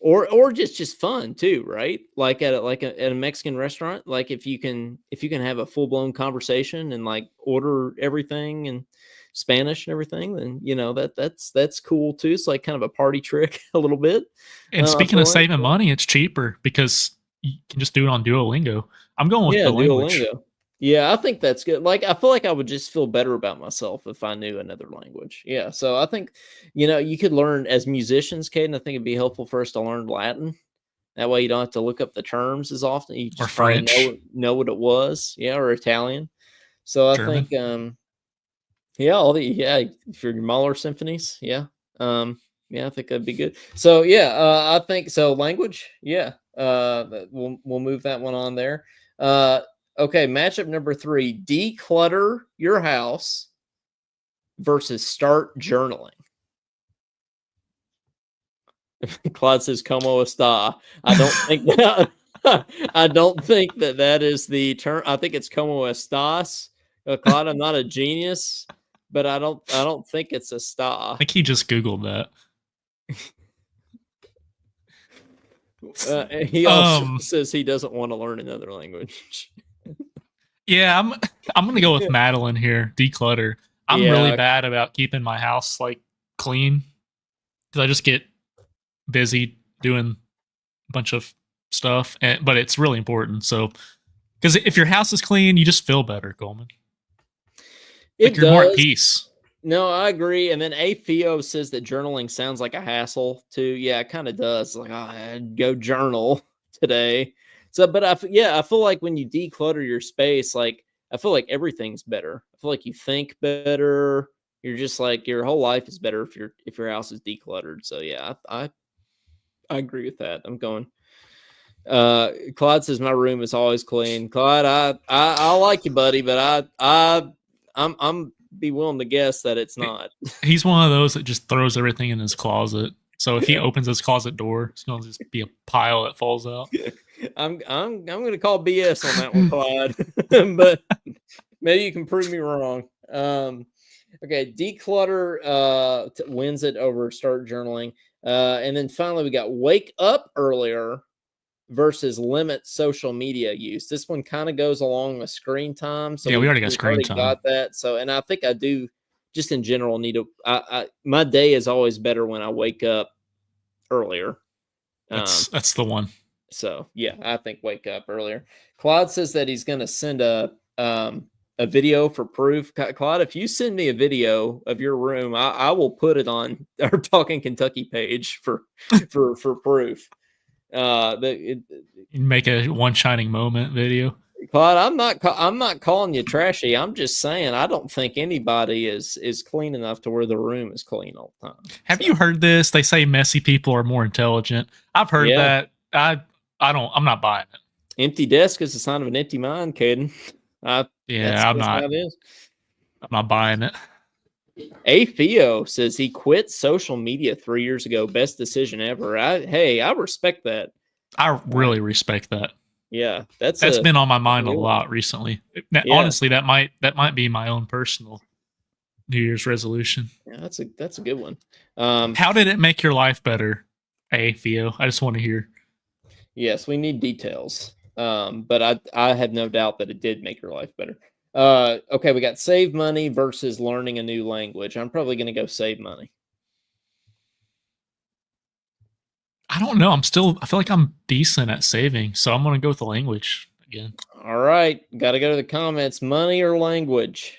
or just fun too, right? Like at a Mexican restaurant, like if you can have a full blown conversation and like order everything in Spanish and everything, then that's cool too. It's like kind of a party trick a little bit. And speaking of saving money, it's cheaper because you can just do it on Duolingo. I'm going with the language. Duolingo. Yeah, I think that's good. Like, I feel like I would just feel better about myself if I knew another language. Yeah, so I think, you could learn as musicians, Caden. I think it'd be helpful for us to learn Latin. That way, you don't have to look up the terms as often. You just French, know what it was. Yeah, or Italian. So I German. think, for your Mahler symphonies, yeah, yeah, I think that'd be good. So yeah, I think so. Language, yeah, we'll move that one on there. Okay, matchup number 3: declutter your house versus start journaling. Claude says "como está." I don't think that. I don't think that is the term. I think it's "como estás." Claude, I'm not a genius, but I don't think it's a star. I think he just Googled that. He also says he doesn't want to learn another language. Yeah, I'm gonna go with Madeline here. Declutter. I'm really bad about keeping my house like clean because I just get busy doing a bunch of stuff, but it's really important. So, because if your house is clean, you just feel better, Coleman. You're more at peace. No, I agree. And then A. Theo says that journaling sounds like a hassle too. Yeah, it kind of does. Like, I'd go journal today. So, but I feel like when you declutter your space, like, I feel like everything's better. I feel like you think better. You're just like, your whole life is better if your house is decluttered. So yeah, I agree with that. I'm going. Claude says my room is always clean. Claude, I like you, buddy, but I'm be willing to guess that it's not. He's one of those that just throws everything in his closet. So if he opens his closet door, it's going to just be a pile that falls out. I'm going to call BS on that one, Clyde. But maybe you can prove me wrong. Okay, declutter wins it over start journaling. And then finally, we got wake up earlier versus limit social media use. This one kind of goes along with screen time. So yeah, we already got screen time. Got that. So, and I think I do just in general need to. My day is always better when I wake up earlier. That's the one. So yeah, I think wake up earlier. Claude says that he's going to send a video for proof. Claude, if you send me a video of your room, I will put it on our Talkin Kentucky page for proof. Make a one shining moment video. Claude, I'm not calling you trashy. I'm just saying I don't think anybody is clean enough to where the room is clean all the time. Have you So heard this? They say messy people are more intelligent. I've heard yeah, that. I don't. I'm not buying it. empty desk is a sign of an empty mind, Caden. Yeah, That's how it is. I'm not buying it. A Theo says he quit social media 3 years ago. Best decision ever. I respect that. I really respect that. Yeah, That's been on my mind a new one. lot recently. Yeah, Honestly, that might be my own personal New Year's resolution. yeah, that's a good one. How did it make your life better, hey Theo? I just want to hear. Yes, we need details. But I have no doubt that it did make your life better. Okay, we got save money versus learning a new language. I'm probably going to go save money. I don't know. I feel like I'm decent at saving, so I'm gonna go with the language again. All right, got to go to the comments. Money or language?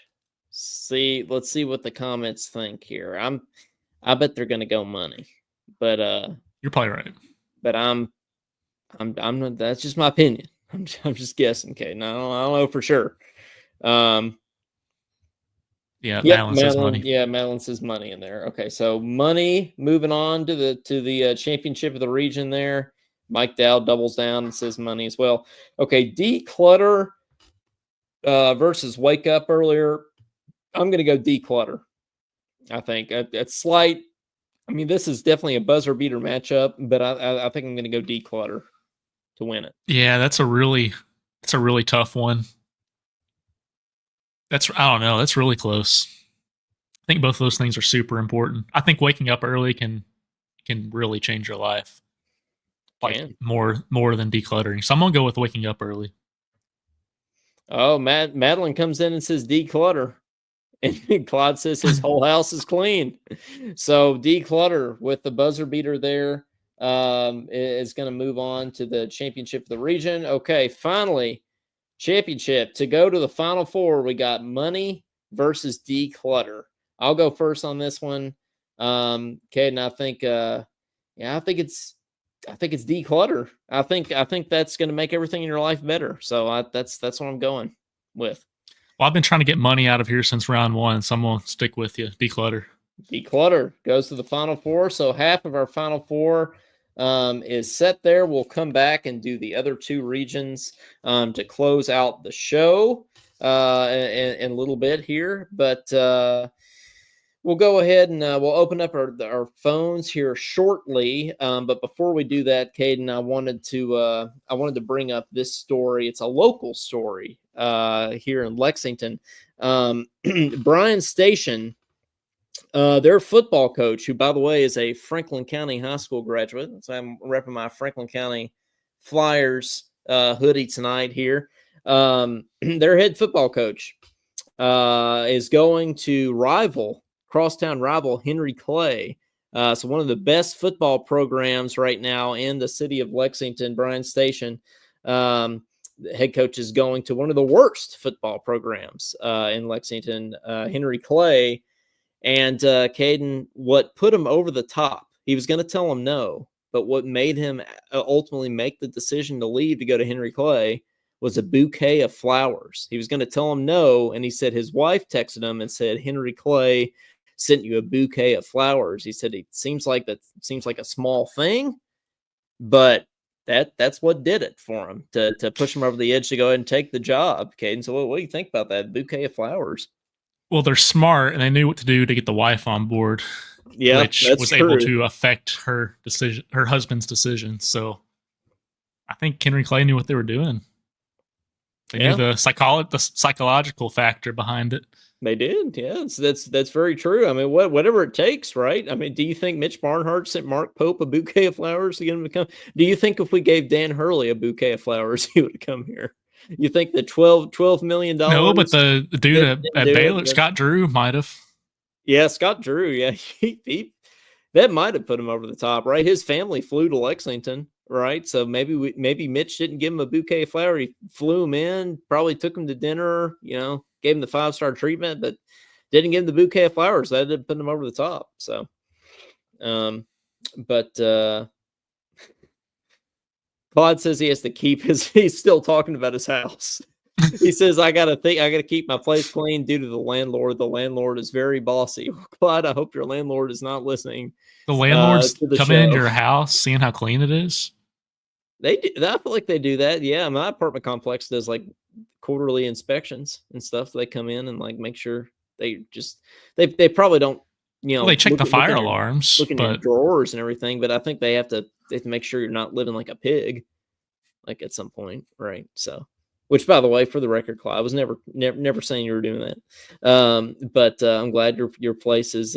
Let's see what the comments think here. I bet they're going to go money, but You're probably right. but I'm not. That's just my opinion. I'm just guessing, Kate. No, I don't know for sure. Yeah, Yep, Madeline says Madeline. money. Yeah, Madeline says money in there. Okay, so money. Moving on to the championship of the region there. Mike Dow doubles down and says money as well. Okay, declutter versus wake up earlier. I'm going to go declutter. I think it's slight. I mean, this is definitely a buzzer beater matchup, but I think I'm going to go declutter to win it. Yeah, that's a really tough one. I don't know. That's really close. I think both of those things are super important. I think waking up early can really change your life, like more than decluttering. So I'm gonna go with waking up early. Oh, Madeline comes in and says declutter, and Claude says his whole house is clean. So declutter with the buzzer beater there is going to move on to the championship of the region. Okay, finally, championship to go to the final four. We got money versus declutter. I'll go first on this one. Caden, I think I think it's declutter. I think that's going to make everything in your life better. So that's what I'm going with. Well, I've been trying to get money out of here since round one, so I'm gonna stick with you. Declutter. Declutter goes to the final four. So half of our final four is set there. We'll come back and do the other two regions to close out the show in a little bit here. But we'll go ahead and we'll open up our phones here shortly. But before we do that, Caden, I wanted to bring up this story. It's a local story here in Lexington. Bryan Station, their football coach, who by the way is a Franklin County High School graduate. So I'm repping my Franklin County Flyers hoodie tonight here. Their head football coach is going to crosstown rival Henry Clay. So one of the best football programs right now in the city of Lexington, Bryan Station. The head coach is going to one of the worst football programs in Lexington, Henry Clay. And Caden, what put him over the top, he was going to tell him no, but what made him ultimately make the decision to leave to go to Henry Clay was a bouquet of flowers. He was going to tell him no, and he said his wife texted him and said, Henry Clay sent you a bouquet of flowers. He said, it seems like a small thing, but that's what did it for him to push him over the edge to go ahead and take the job. Caden, so what do you think about that bouquet of flowers? Well, they're smart and they knew what to do to get the wife on board, which was able to affect her husband's decision. So I think Henry Clay knew what they were doing. They knew the psychological factor behind it. They did, yeah. That's very true. I mean, whatever it takes, right? I mean, do you think Mitch Barnhart sent Mark Pope a bouquet of flowers to get him to come? Do you think if we gave Dan Hurley a bouquet of flowers, he would have come here? You think the $12 million? No, but the dude at Baylor, Scott Drew, might have. Yeah, Scott Drew. Yeah, he that might have put him over the top, right? His family flew to Lexington, right? So maybe Mitch didn't give him a bouquet of flowers. He flew him in, probably took him to dinner, gave him the 5-star treatment, but didn't give him the bouquet of flowers. That did put him over the top. So, but Claude says he has to keep he's still talking about his house. He says, I gotta keep my place clean due to the landlord. The landlord is very bossy. Clyde, I hope your landlord is not listening The landlords to the coming into show. your house, seeing how clean it is. They do, I feel like they do that. Yeah, my apartment complex does like quarterly inspections and stuff. They come in and like make sure they probably don't Well, they check the look fire in your alarms, but drawers and everything, but I think they have to make sure you're not living like a pig, like at some point, right? So, which by the way, for the record, Clyde, I was never saying you were doing that. But I'm glad your place is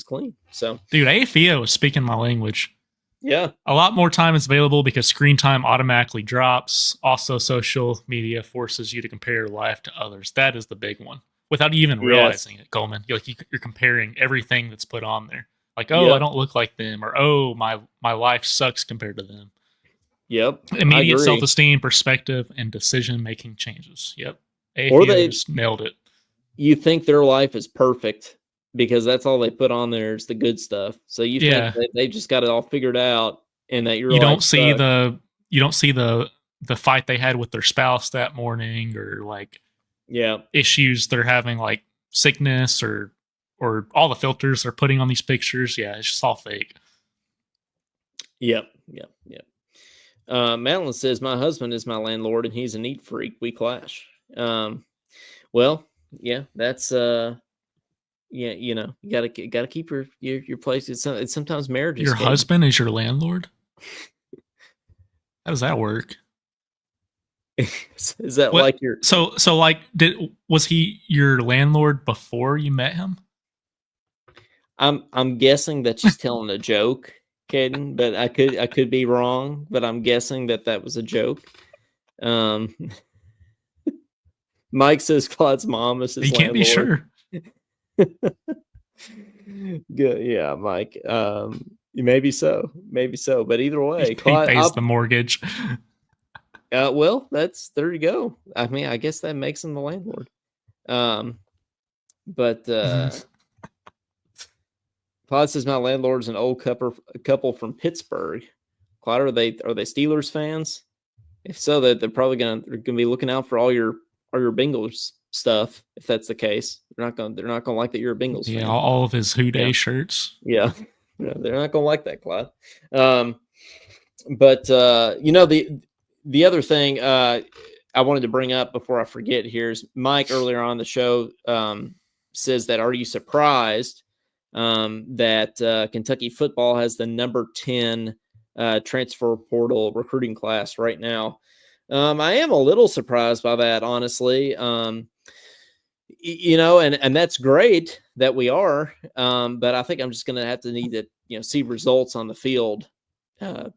clean. So, dude, AFEO is speaking my language. yeah, A lot more time is available because screen time automatically drops. Also, social media forces you to compare your life to others. That is the big one. Without even yes, realizing it, Coleman. You're comparing everything that's put on there. Like, oh, I yep, don't look like them, or oh, my life sucks compared to them. yep, I Immediate self agree. esteem, perspective, and decision making changes. Yep. Or AFEO they just nailed it. you think their life is perfect because that's all they put on there is the good stuff. So you think Yeah. that they just got it all figured out and that your You life don't see sucks. the fight they had with their spouse that morning, or like Yeah. issues they're having, like sickness, or all the filters they're putting on these pictures. Yeah, it's just all fake. Yep. Yep. Yep. Madeline says, my husband is my landlord and he's a neat freak. We clash. Well, yeah, that's yeah, you gotta keep your place. It's sometimes marriages, Your Kate. husband is your landlord? How does that work? Is that What? like your So like, was he your landlord before you met him? I'm guessing that she's telling a joke, Caden, but I could be wrong, but I'm guessing that was a joke. Um, Mike says Claude's mom is his You can't be landlord. sure. Good, yeah, Mike. Maybe so, but either way, He Claude. pays the mortgage. Well, there you go. I mean, I guess that makes him the landlord. Um, but Claude says my landlord's an old couple from Pittsburgh. Claude, are they Steelers fans? If so, that they're probably gonna be looking out for all your Bengals stuff. If that's the case, they're not gonna like that you're a Bengals Yeah, fan. all of his Who Day Yeah, shirts. yeah, yeah, they're not gonna like that, Clyde. But the other thing I wanted to bring up before I forget here is Mike earlier on the show says that are you surprised that Kentucky football has the number 10 transfer portal recruiting class right now? I am a little surprised by that, honestly. And that's great that we are, but I think I'm just going to have to need to see results on the field uh,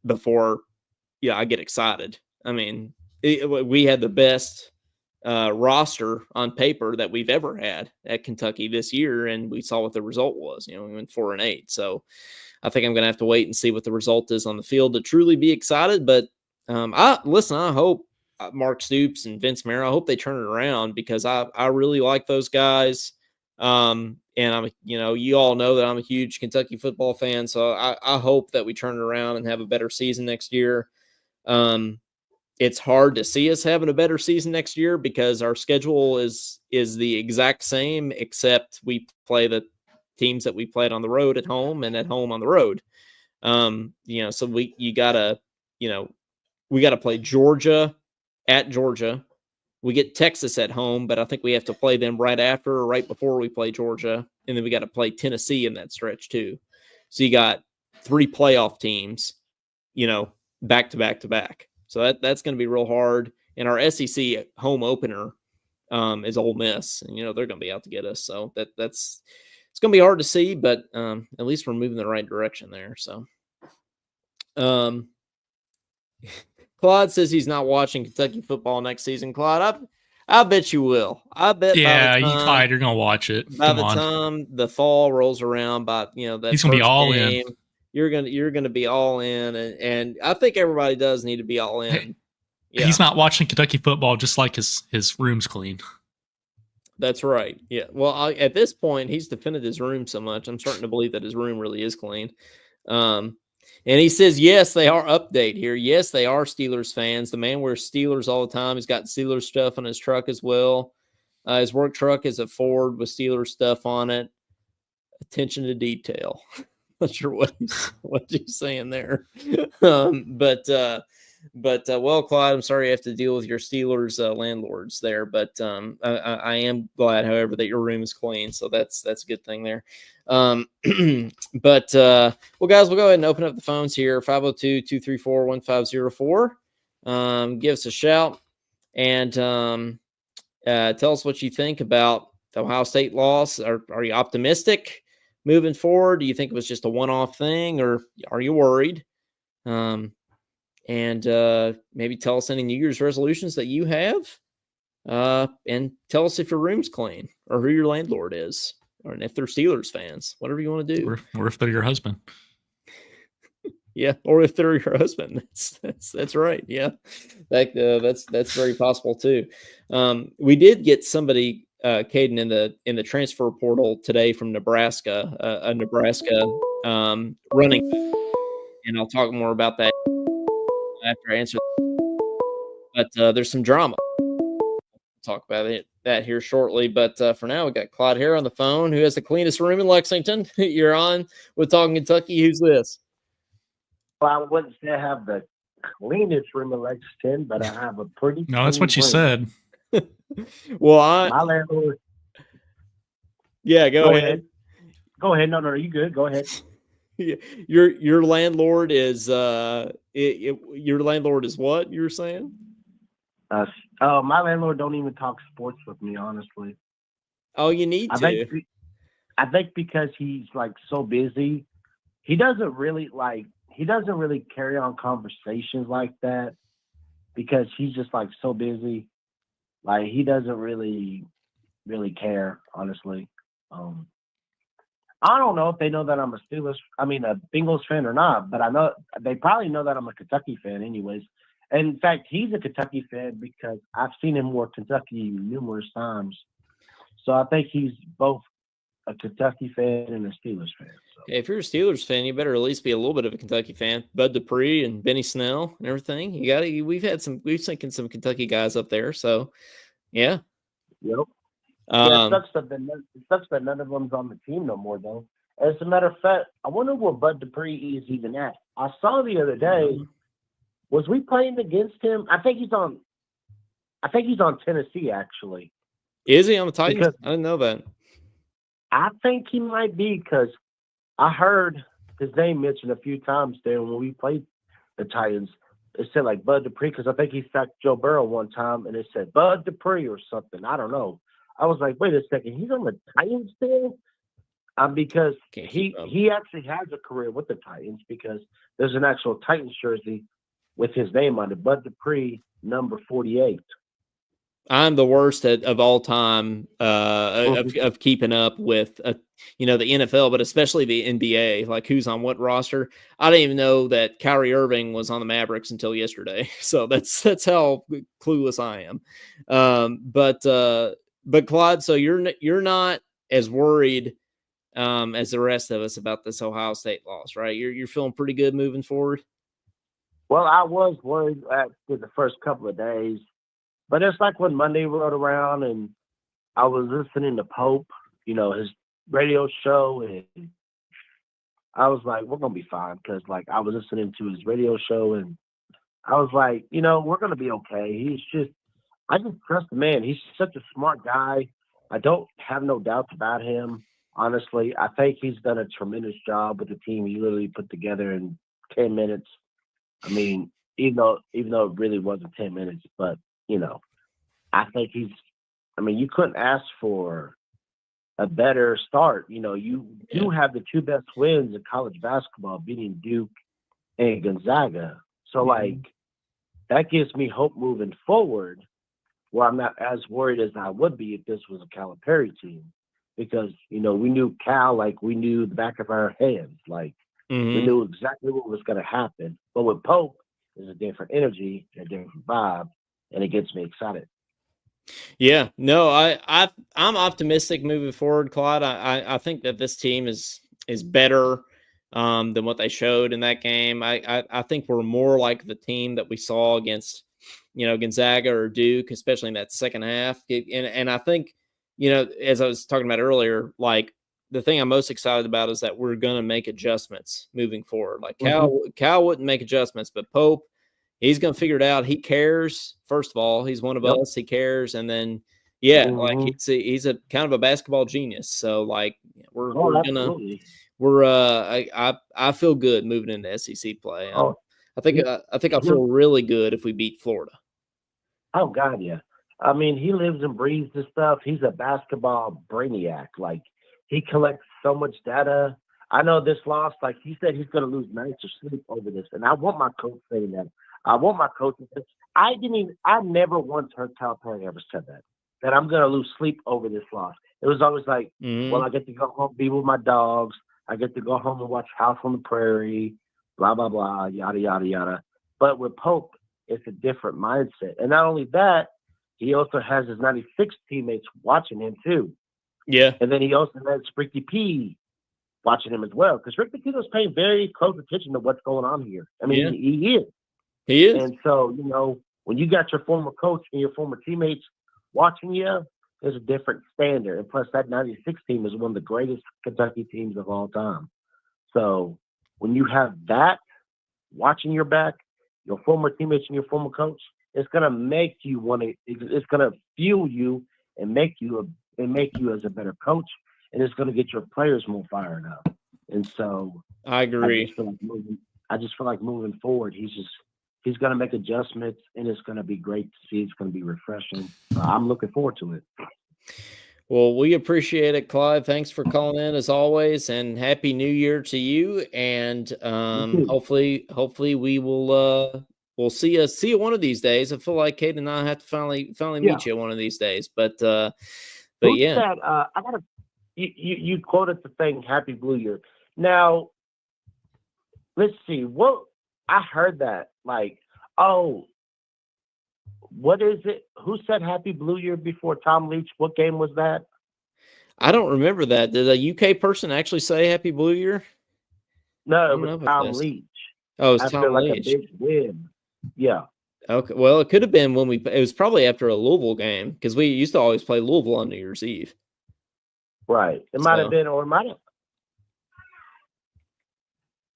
before I get excited. I mean, we had the best roster on paper that we've ever had at Kentucky this year, and we saw what the result was. We went 4-8. So I think I'm going to have to wait and see what the result is on the field to truly be excited. But I hope Mark Stoops and Vince Mara, I hope they turn it around because I really like those guys. And you all know that I'm a huge Kentucky football fan, so I hope that we turn it around and have a better season next year. It's hard to see us having a better season next year because our schedule is the exact same, except we play the teams that we played on the road at home and at home on the road. So we gotta play Georgia at Georgia. We get Texas at home, but I think we have to play them right after or right before we play Georgia. And then we got to play Tennessee in that stretch too. So you got 3 playoff teams, back to back to back. So that's going to be real hard. And our SEC home opener is Ole Miss, and they're going to be out to get us. So that's it's going to be hard to see, but at least we're moving in the right direction there. So, Claude says he's not watching Kentucky football next season. Claude, I bet you will. I bet Yeah, Clyde, you're gonna watch it. by Come the on, time the fall rolls around, by that he's gonna be first all in. game, you're gonna be all in, and I think everybody does need to be all in. Hey, Yeah, he's not watching Kentucky football just like his room's clean. that's right. Yeah. Well, at this point, he's defended his room so much, I'm starting to believe that his room really is clean. And he says, yes, they are update here. Yes, they are Steelers fans. The man wears Steelers all the time. He's got Steelers stuff on his truck as well. His work truck is a Ford with Steelers stuff on it. Attention to detail. Not sure what he's saying there. Well, Clyde, I'm sorry you have to deal with your Steelers landlords there, but I am glad, however, that your room is clean. So that's a good thing there. Well, guys, we'll go ahead and open up the phones here. 502-234-1504. Give us a shout and tell us what you think about the Ohio State loss. Are you optimistic moving forward? Do you think it was just a one-off thing, or are you worried? And maybe tell us any New Year's resolutions that you have. And tell us if your room's clean or who your landlord is, or if they're Steelers fans, whatever you want to do. Or if they're your husband. Yeah, or if they're your husband. That's right. Yeah, that's very possible too. We did get somebody, Caden, in the transfer portal today from Nebraska, a Nebraska running, and I'll talk more about that after I answer. But there's some drama. We'll talk about that here shortly. But for now, we got Clyde here on the phone, who has the cleanest room in Lexington. You're on with Talkin Kentucky. Who's this? Well, I wouldn't say I have the cleanest room in Lexington, but I have a pretty. No, that's what you said. Well, my landlord. Yeah, go ahead. Go ahead. No, you good. Go ahead. Your landlord is your landlord is what you were saying? My landlord don't even talk sports with me, honestly. Oh, you need to. I think because he's like so busy, he doesn't really carry on conversations like that because he's just like so busy. Like he doesn't really care, honestly. I don't know if they know that I'm a Bengals fan or not, but I know they probably know that I'm a Kentucky fan anyways. And in fact, he's a Kentucky fan because I've seen him wear Kentucky numerous times. So I think he's both a Kentucky fan and a Steelers fan. So. If you're a Steelers fan, you better at least be a little bit of a Kentucky fan. Bud Dupree and Benny Snell and everything. We've seen some Kentucky guys up there. So yeah. Yep. It sucks that none of them's on the team no more, though. As a matter of fact, I wonder where Bud Dupree is even at. I saw the other day. Was we playing against him? I think he's on Tennessee, actually. Is he on the Titans? I didn't know that. I think he might be because I heard his name mentioned a few times there when we played the Titans. It said like Bud Dupree because I think he sacked Joe Burrow one time, and it said Bud Dupree or something. I don't know. I was like, wait a second, he's on the Titans still? Because he actually has a career with the Titans because there's an actual Titans jersey with his name on it, Bud Dupree, number 48. I'm the worst of all time of keeping up with the NFL, but especially the NBA, like who's on what roster. I didn't even know that Kyrie Irving was on the Mavericks until yesterday. So that's how clueless I am. But Claude, so you're not as worried as the rest of us about this Ohio State loss, right? You're feeling pretty good moving forward. Well, I was worried after the first couple of days. But it's like when Monday rolled around and I was listening to Pope, his radio show, and I was like, we're going to be fine because, like, I was listening to his radio show and I was like, we're going to be okay. I just trust the man. He's such a smart guy. I don't have no doubts about him, honestly. I think he's done a tremendous job with the team he literally put together in 10 minutes. I mean, even though it really wasn't 10 minutes, but I think you couldn't ask for a better start. You have the two best wins in college basketball, beating Duke and Gonzaga. So, that gives me hope moving forward where I'm not as worried as I would be if this was a Calipari team. Because, we knew Cal like we knew the back of our hands. Like, we knew exactly what was going to happen. But with Pope, there's a different energy, a different vibe, and it gets me excited. Yeah, no, I'm optimistic moving forward, Claude. I think that this team is better than what they showed in that game. I think we're more like the team that we saw against, Gonzaga or Duke, especially in that second half. And I think, as I was talking about earlier, like the thing I'm most excited about is that we're going to make adjustments moving forward. Like Cal wouldn't make adjustments, but Pope, he's going to figure it out. He cares. First of all, he's one of us. He cares. And then, like he's a kind of a basketball genius. So like we're gonna I feel good moving into SEC play. I think I'll feel really good if we beat Florida. Oh God, yeah. I mean, he lives and breathes this stuff. He's a basketball brainiac. Like he collects so much data. I know this loss, like he said, he's going to lose nights of sleep over this, and I want my coach saying that. I want my coach to say, I never once heard Cal Perry ever said that I'm going to lose sleep over this loss. It was always like, well, I get to go home, be with my dogs. I get to go home and watch House on the Prairie, blah, blah, blah, yada, yada, yada. But with Pope, it's a different mindset. And not only that, he also has his 96 teammates watching him too. Yeah. And then he also has Ricky P watching him as well. Because Ricky P was paying very close attention to what's going on here. I mean, he is. He is. And so, when you got your former coach and your former teammates watching you, there's a different standard. And plus, that 96 team is one of the greatest Kentucky teams of all time. So when you have that watching your back, your former teammates and your former coach, it's going to make you want to, it's going to fuel you and make you as a better coach. And it's going to get your players more fired up. And so I agree. I just feel like moving forward, he's going to make adjustments, and it's going to be great to see. It's going to be refreshing. I'm looking forward to it. Well, we appreciate it, Clive. Thanks for calling in as always, and Happy New Year to you. And hopefully we will we'll see you one of these days. I feel like Kate and I have to finally meet you one of these days. But yeah, that, I gotta. You quoted the thing "Happy Blue Year." Now, let's see. What I heard that like, oh, what is it? Who said Happy Blue Year before Tom Leach? What game was that? I don't remember that. Did a UK person actually say Happy Blue Year? No, it was Tom Leach. Oh, it was after Tom like Leach. A big win. Yeah. Okay. Well, it could have been it was probably after a Louisville game because we used to always play Louisville on New Year's Eve. Right. It might have been, or it might have.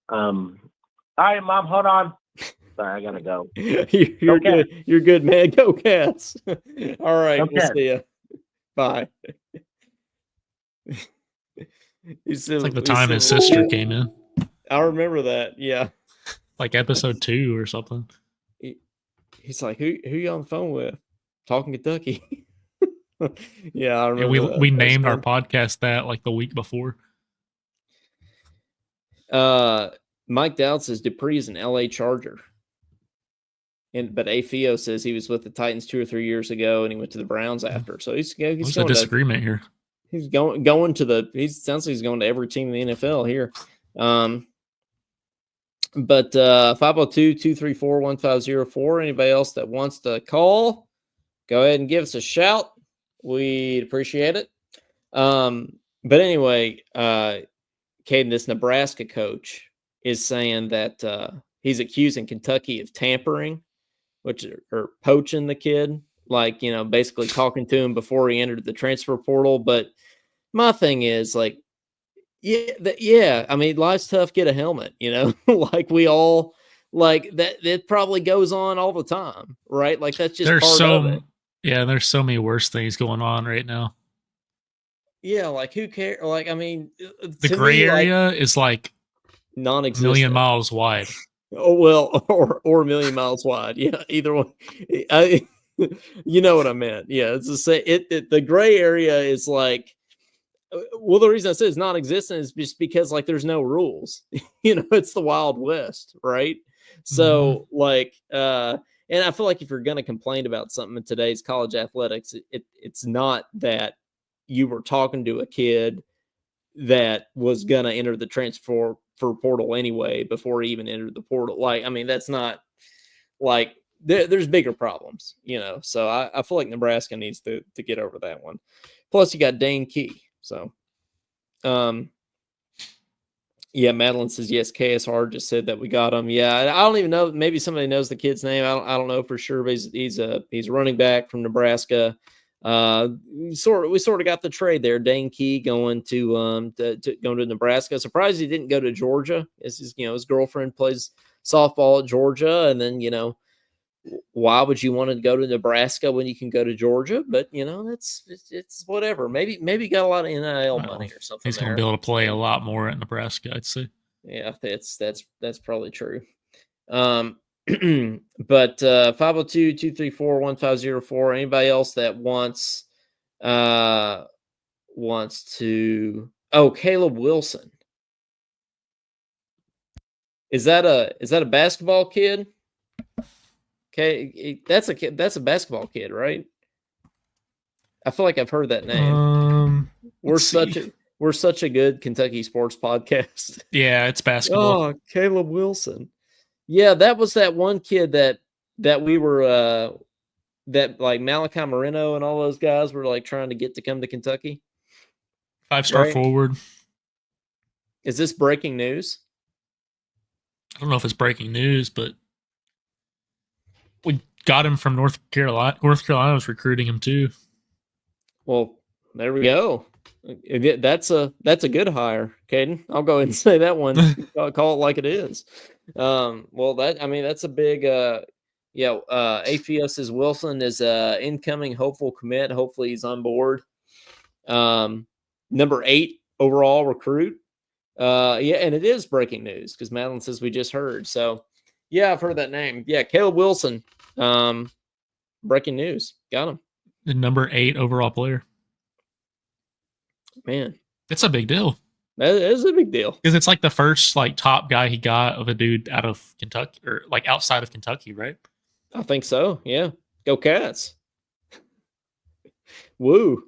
All right, Mom, hold on. Sorry, I gotta go. You're good. You're good, man. Go Cats. All right. Okay. We'll see you. Bye. It's like the time his sister came in. I remember that. Yeah. Like episode 2 or something. He's like, who you on the phone with? Talking Kentucky. Yeah, I remember. Yeah, we named our podcast that like the week before. Mike Dowd says Dupree is an LA Charger. But AFIO says he was with the Titans 2 or 3 years ago, and he went to the Browns after. So he's What's the disagreement here? He's going to the. He sounds like he's going to every team in the NFL here. But 502-234-1504. Anybody else that wants to call, go ahead and give us a shout. We'd appreciate it. But anyway, Caden, this Nebraska coach is saying that he's accusing Kentucky of tampering, or poaching the kid, like, basically talking to him before he entered the transfer portal. But my thing is, like, I mean, life's tough. Get a helmet, like we all like that. It probably goes on all the time, right? Like that's just part of it. Yeah, there's so many worse things going on right now. Yeah, like who cares? Like, I mean, the gray area is like non-existent, a million miles wide. Oh well, or a million miles wide. Yeah, either one. You know what I meant? Yeah, it's the same. The gray area is like. Well, the reason I said it's non-existent is just because like there's no rules. It's the Wild West, right? So like, and I feel like if you're going to complain about something in today's college athletics, it's not that you were talking to a kid that was going to enter the transfer portal anyway before he even entered the portal. Like, I mean, that's not like there's bigger problems, So I feel like Nebraska needs to get over that one. Plus, you got Dane Key. So, Yeah, Madeline says yes. KSR just said that we got him. Yeah, I don't even know. Maybe somebody knows the kid's name. I don't know for sure. But he's a running back from Nebraska. We sort of got the trade there. Dane Key going to going to Nebraska. Surprised he didn't go to Georgia. His girlfriend plays softball at Georgia, and then why would you want to go to Nebraska when you can go to Georgia? But it's whatever. Maybe he got a lot of NIL money or something. He's going to be able to play a lot more at Nebraska, I'd say. Yeah, that's probably true. But 502-234-1504. Anybody else that wants to? Oh, Caleb Wilson. Is that a basketball kid? Okay, that's a basketball kid, right? I feel like I've heard that name. We're such a good Kentucky sports podcast. Yeah, it's basketball. Oh, Caleb Wilson. Yeah, that was that one kid that we were that like Malachi Moreno and all those guys were like trying to get to come to Kentucky. 5-star forward. Is this breaking news? I don't know if it's breaking news, but we got him from North Carolina. North Carolina was recruiting him too. Well, there we go. That's a good hire, Caden. I'll go ahead and say that one. I'll call it like it is. Well, that's a big. APS says Wilson is incoming hopeful commit. Hopefully he's on board. Number 8 overall recruit. And it is breaking news because Madeline says we just heard. So, yeah, I've heard that name. Yeah, Caleb Wilson. Breaking news. Got him. The number 8 overall player. Man, it's a big deal. That is a big deal because it's like the first top guy he got of a dude out of Kentucky or outside of Kentucky, right? I think so. Yeah, go Cats! Woo.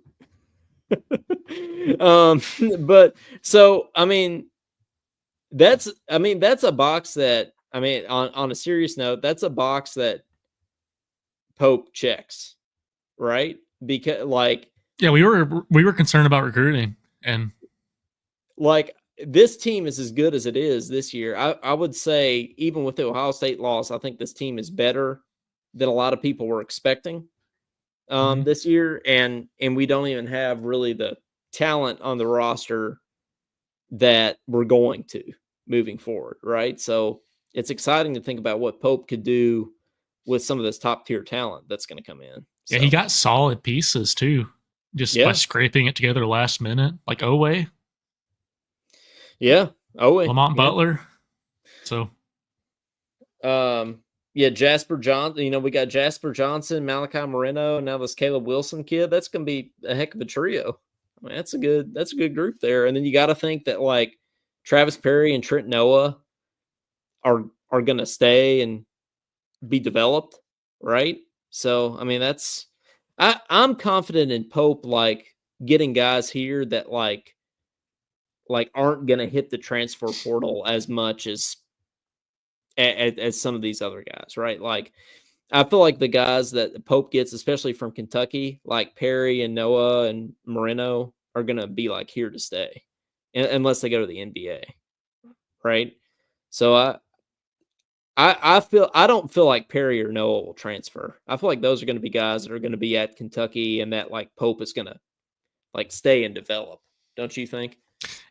But so that's a box that on a serious note, that's a box that Pope checks, right? Because we were concerned about recruiting, and this team is as good as it is this year. I would say even with the Ohio State loss, I think this team is better than a lot of people were expecting this year, and we don't even have really the talent on the roster that we're going to moving forward, right? So it's exciting to think about what Pope could do with some of this top tier talent that's going to come in. Yeah, he got solid pieces too, just by scraping it together last minute, like Owe. Yeah, Owe, Lamont Butler. So, Jasper Johnson. We got Jasper Johnson, Malachi Moreno, and now this Caleb Wilson kid. That's going to be a heck of a trio. That's a good group there. And then you got to think that Travis Perry and Trent Noah are going to stay and be developed, right? So I'm confident in Pope getting guys here that aren't going to hit the transfer portal as much as some of these other guys, right? I feel like the guys that Pope gets, especially from Kentucky, like Perry and Noah and Moreno, are going to be here to stay unless they go to the NBA, right? So I don't feel like Perry or Noah will transfer. I feel like those are going to be guys that are going to be at Kentucky and that Pope is going to stay and develop. Don't you think?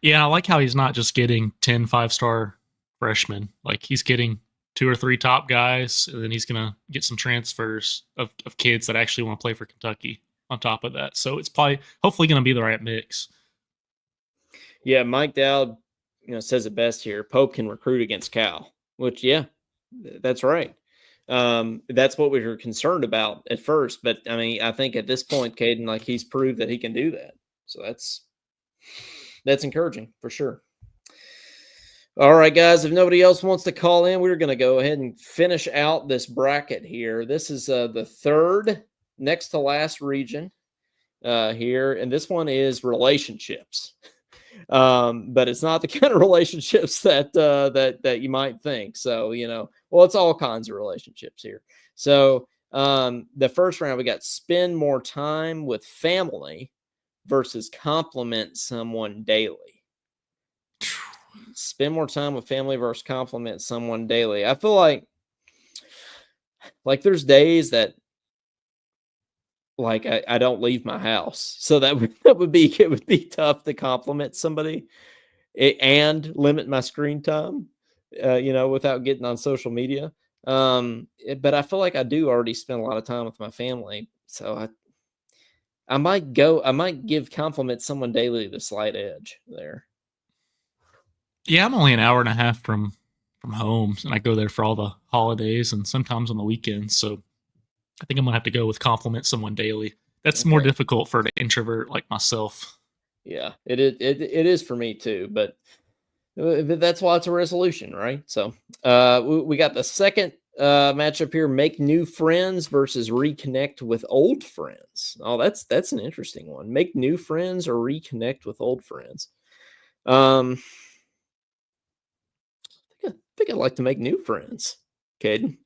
Yeah, I like how he's not just getting 10 5-star freshmen. He's getting 2 or 3 top guys, and then he's going to get some transfers of kids that actually want to play for Kentucky on top of that. So it's hopefully going to be the right mix. Yeah, Mike Dowd, says it best here. Pope can recruit against Cal, which, yeah, that's right. That's what we were concerned about at first. But, I think at this point, Caden, he's proved that he can do that. So that's encouraging for sure. All right, guys, if nobody else wants to call in, we're going to go ahead and finish out this bracket here. This is the third next to last region here, and this one is relationships. But it's not the kind of relationships that you might think. So, it's all kinds of relationships here. So the first round, we got spend more time with family versus compliment someone daily. spend more time with family versus compliment someone daily. I feel like there's days that like I don't leave my house, so that would be it would be tough to compliment somebody and limit my screen time, without getting on social media. But I feel like I do already spend a lot of time with my family, so I might give compliments someone daily the slight edge there. Yeah, I'm only an hour and a half from home, and I go there for all the holidays and sometimes on the weekends. So I think I'm gonna have to go with compliment someone daily. That's more Okay. difficult for an introvert like myself. Yeah, it is for me too, but that's why it's a resolution, right? So we got the second matchup here: make new friends versus reconnect with old friends. Oh, that's an interesting one. Make new friends or reconnect with old friends. Um, I think I'd like to make new friends, Caden.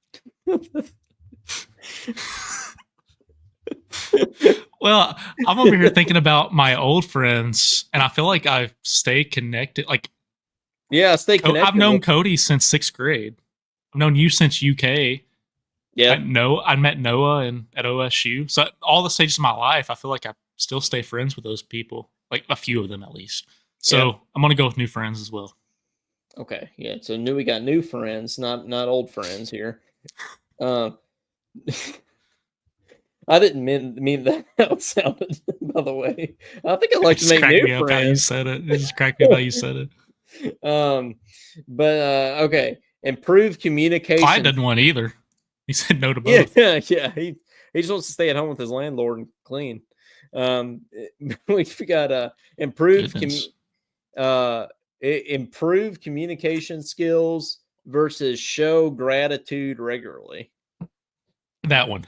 Well, I'm over here thinking about my old friends, and I feel like I stay connected. Like, Yeah, stay connected. I've known Cody since 6th grade. I've known you since UK. Yeah, I met Noah at OSU. So all the stages of my life, I feel like I still stay friends with those people, like a few of them at least. So yeah. I'm gonna go with new friends as well. Okay, yeah. So we got new friends, not old friends here. Um, I didn't mean that how it sounded. By the way, I think I'd like to Just make cracked new me up how you friends. said it. It just cracked me up how you said it. But okay. Improve Clyde communication. doesn't want either. He said no to both. Yeah. He just wants to stay at home with his landlord and clean. We got improve Goodness. improve communication skills versus show gratitude regularly. That one.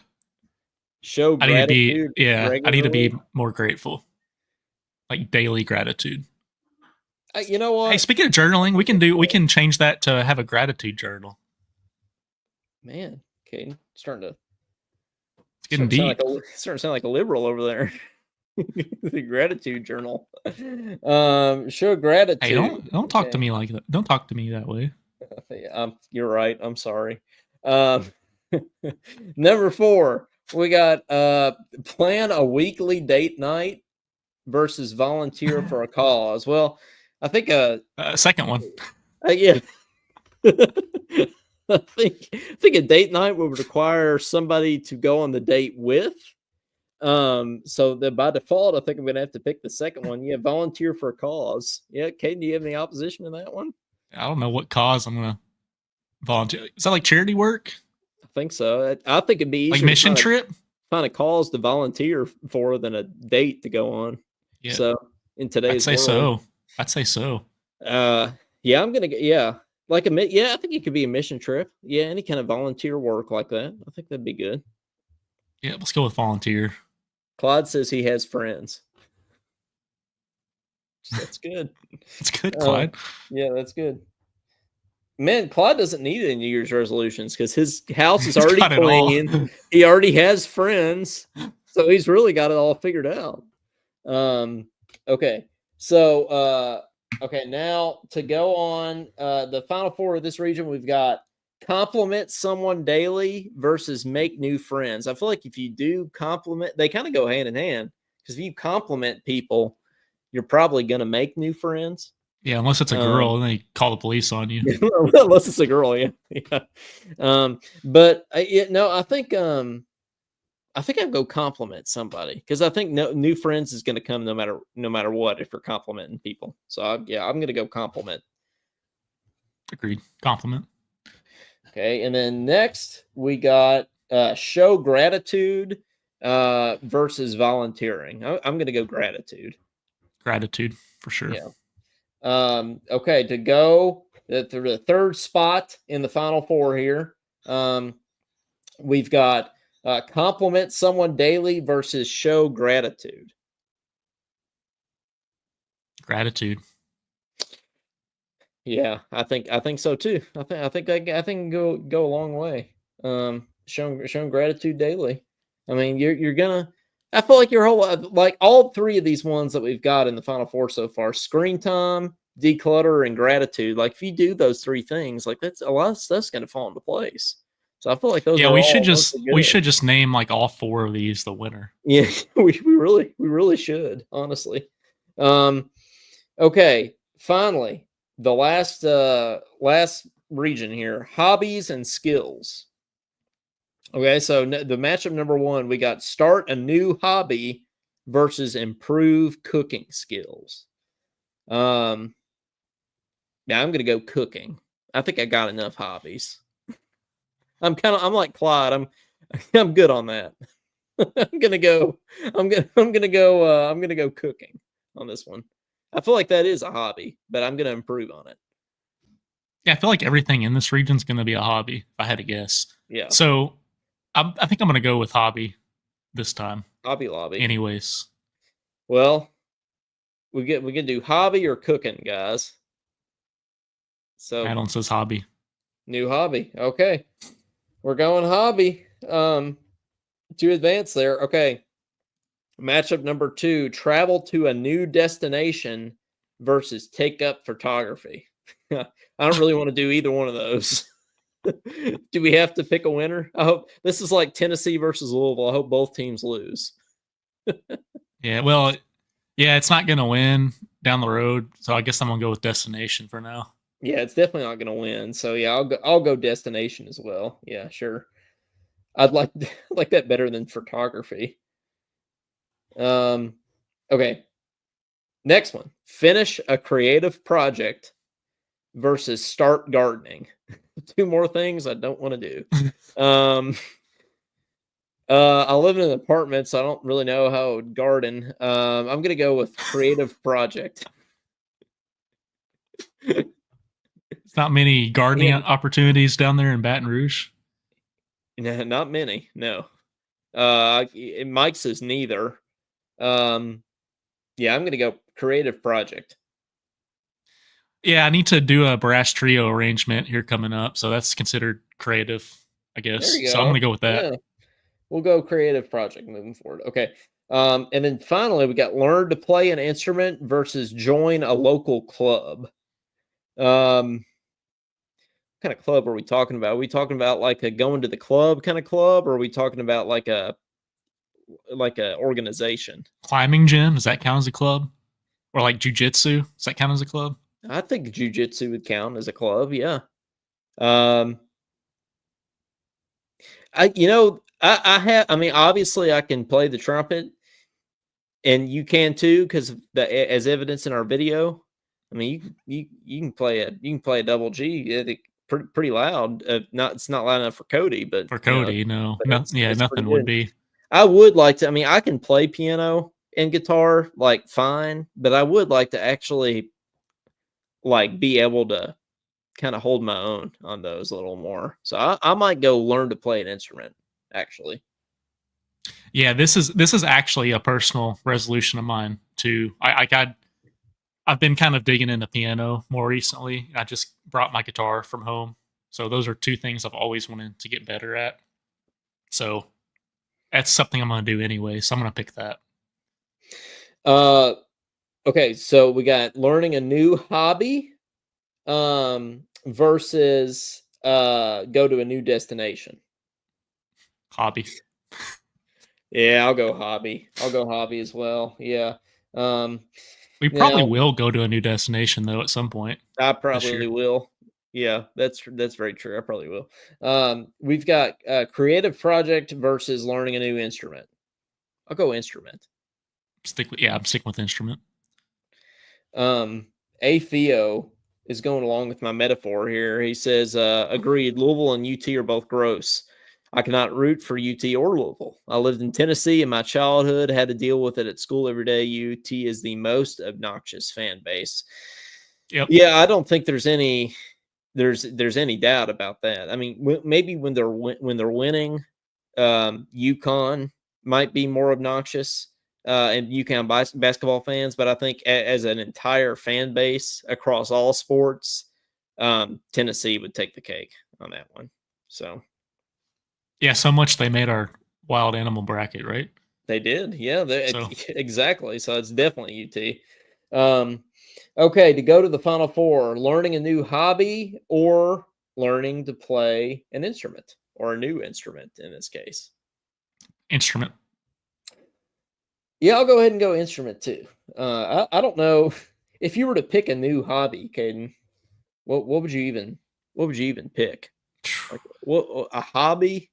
Show I need to be gratitude I need to regularly. be more grateful. Like daily gratitude. You know what? Hey, speaking of journaling, we can change that to have a gratitude journal. Man, Caden, It's getting deep. Starting to sound like a liberal over there. The gratitude journal. Show gratitude. Hey, don't talk to me like that. Don't talk to me that way. You're right. I'm sorry. Number 4, we got plan a weekly date night versus volunteer for a cause. Well, I think Second one. yeah. I think a date night would require somebody to go on the date with. So that by default, I think I'm gonna have to pick the second one. Yeah, volunteer for a cause. Yeah, Kate, do you have any opposition to that one? I don't know what cause I'm gonna volunteer. Is that like charity work? I think so. I think it'd be Like easier mission to trip? find a cause to volunteer for than a date to go on. Yeah. So in today's I'd say world, so. I'd say so. yeah, I'm gonna yeah. Like I think it could be a mission trip. Yeah, any kind of volunteer work like that. I think that'd be good. Yeah, let's go with volunteer. Claude says he has friends. That's good. That's good, Clyde. Yeah, that's good. Man, Claude doesn't need any New Year's resolutions because his house is already clean. He already has friends, so he's really got it all figured out. Okay, so okay, now to go on the final 4 of this region, we've got compliment someone daily versus make new friends. I feel like if you do compliment, they kind of go hand in hand because if you compliment people, you're probably going to make new friends. Yeah, unless it's a girl, and they call the police on you. Unless it's a girl, yeah. But I think I'd go compliment somebody because I think new friends is going to come no matter what if you're complimenting people. So I'm going to go compliment. Agreed. Compliment. Okay, and then next we got show gratitude versus volunteering. I'm going to go gratitude. Gratitude for sure. Yeah. Okay, to go to the third spot in the final 4 here, we've got compliment someone daily versus show gratitude. Gratitude. Yeah, I think so too. I think go a long way. Showing gratitude daily. I mean, you're gonna. I feel like your whole like all 3 of these ones that we've got in the final 4 so far: screen time, declutter, and gratitude. Like if you do those three things, like that's a lot of stuff's going to fall into place. So I feel like those Yeah, are we all should those just are we good. should just name like all 4 of these the winner. Yeah, we really should, honestly. Okay, finally, the last region here, hobbies and skills. Okay, so the matchup number 1, we got start a new hobby versus improve cooking skills. Yeah, I'm gonna go cooking. I think I got enough hobbies. I'm like Clyde. I'm good on that. I'm gonna go. I'm gonna go cooking on this one. I feel like that is a hobby, but I'm gonna improve on it. Yeah, I feel like everything in this region is going to be a hobby, if I had to guess. Yeah, So I think I'm going to go with hobby this time. Hobby Lobby. Anyways, Well, we can do hobby or cooking, guys. So Addon says hobby. new hobby. Okay, we're going hobby. To advance there. Okay, matchup number 2: travel to a new destination versus take up photography. I don't really want to do either one of those. Do we have to pick a winner? I hope this is like Tennessee versus Louisville. I hope both teams lose. Yeah, well, yeah, it's not going to win down the road, so I guess I'm going to go with destination for now. Yeah, it's definitely not going to win. So yeah, I'll go destination as well. Yeah, sure. I'd like like that better than photography. Okay. Next one. Finish a creative project versus start gardening. 2 more things I don't want to do. I live in an apartment, so I don't really know how I would garden. I'm gonna go with creative project. It's not many gardening Yeah. opportunities down there in Baton Rouge. No, not many. No. Mike says neither. Yeah, I'm gonna go creative project. Yeah, I need to do a brass trio arrangement here coming up, so that's considered creative, I There guess. you So I'm go. going to go with that. Yeah, we'll go creative project moving forward. Okay. And then finally, we got learn to play an instrument versus join a local club. What kind of club are we talking about? Are we talking about like a going to the club kind of club, or are we talking about like a organization? Climbing gym, does that count as a club? Or like jujitsu, does that count as a club? I think jujitsu would count as a club. Yeah. Um, I have. I mean, obviously, I can play the trumpet, and you can too, because as evidence in our video. I mean, you can play a double G. Pretty loud. Not it's not loud enough for Cody, but For Cody, no. but Yeah, it's pretty nothing would good. be. I would like to. I mean, I can play piano and guitar like fine, but I would like to actually like be able to kind of hold my own on those a little more. So I might go learn to play an instrument. Actually, Yeah, this is actually a personal resolution of mine too. I've been kind of digging into piano more recently. I just brought my guitar from home. So those are 2 things I've always wanted to get better at. So that's something I'm going to do anyway. So I'm going to pick that. Okay, so we got learning a new hobby versus go to a new destination. Hobby. Yeah, I'll go hobby. I'll go hobby as well. Yeah. We probably Now will go to a new destination though at some point. I This year. probably will. Yeah, that's very true. I probably will. We've got creative project versus learning a new instrument. I'll go instrument. I'm sticking with instrument. A Theo is going along with my metaphor here. He says, agreed, Louisville and UT are both gross. I cannot root for UT or Louisville. I lived in Tennessee in my childhood, had to deal with it at school every day. UT is the most obnoxious fan base. Yep. Yeah, I don't think there's any doubt about that. I mean, maybe when they're winning, UConn might be more obnoxious, and UConn basketball fans. But I think as an entire fan base across all sports, Tennessee would take the cake on that one. So yeah, so much they made our wild animal bracket, right? they did, yeah, So. exactly. So it's definitely UT. Okay, to go to the Final Four, learning a new hobby or learning to play an instrument or a new instrument in this case. Instrument. Yeah, I'll go ahead and go instrument too. I don't know if you were to pick a new hobby, Caden. What would you even pick? Like what a hobby?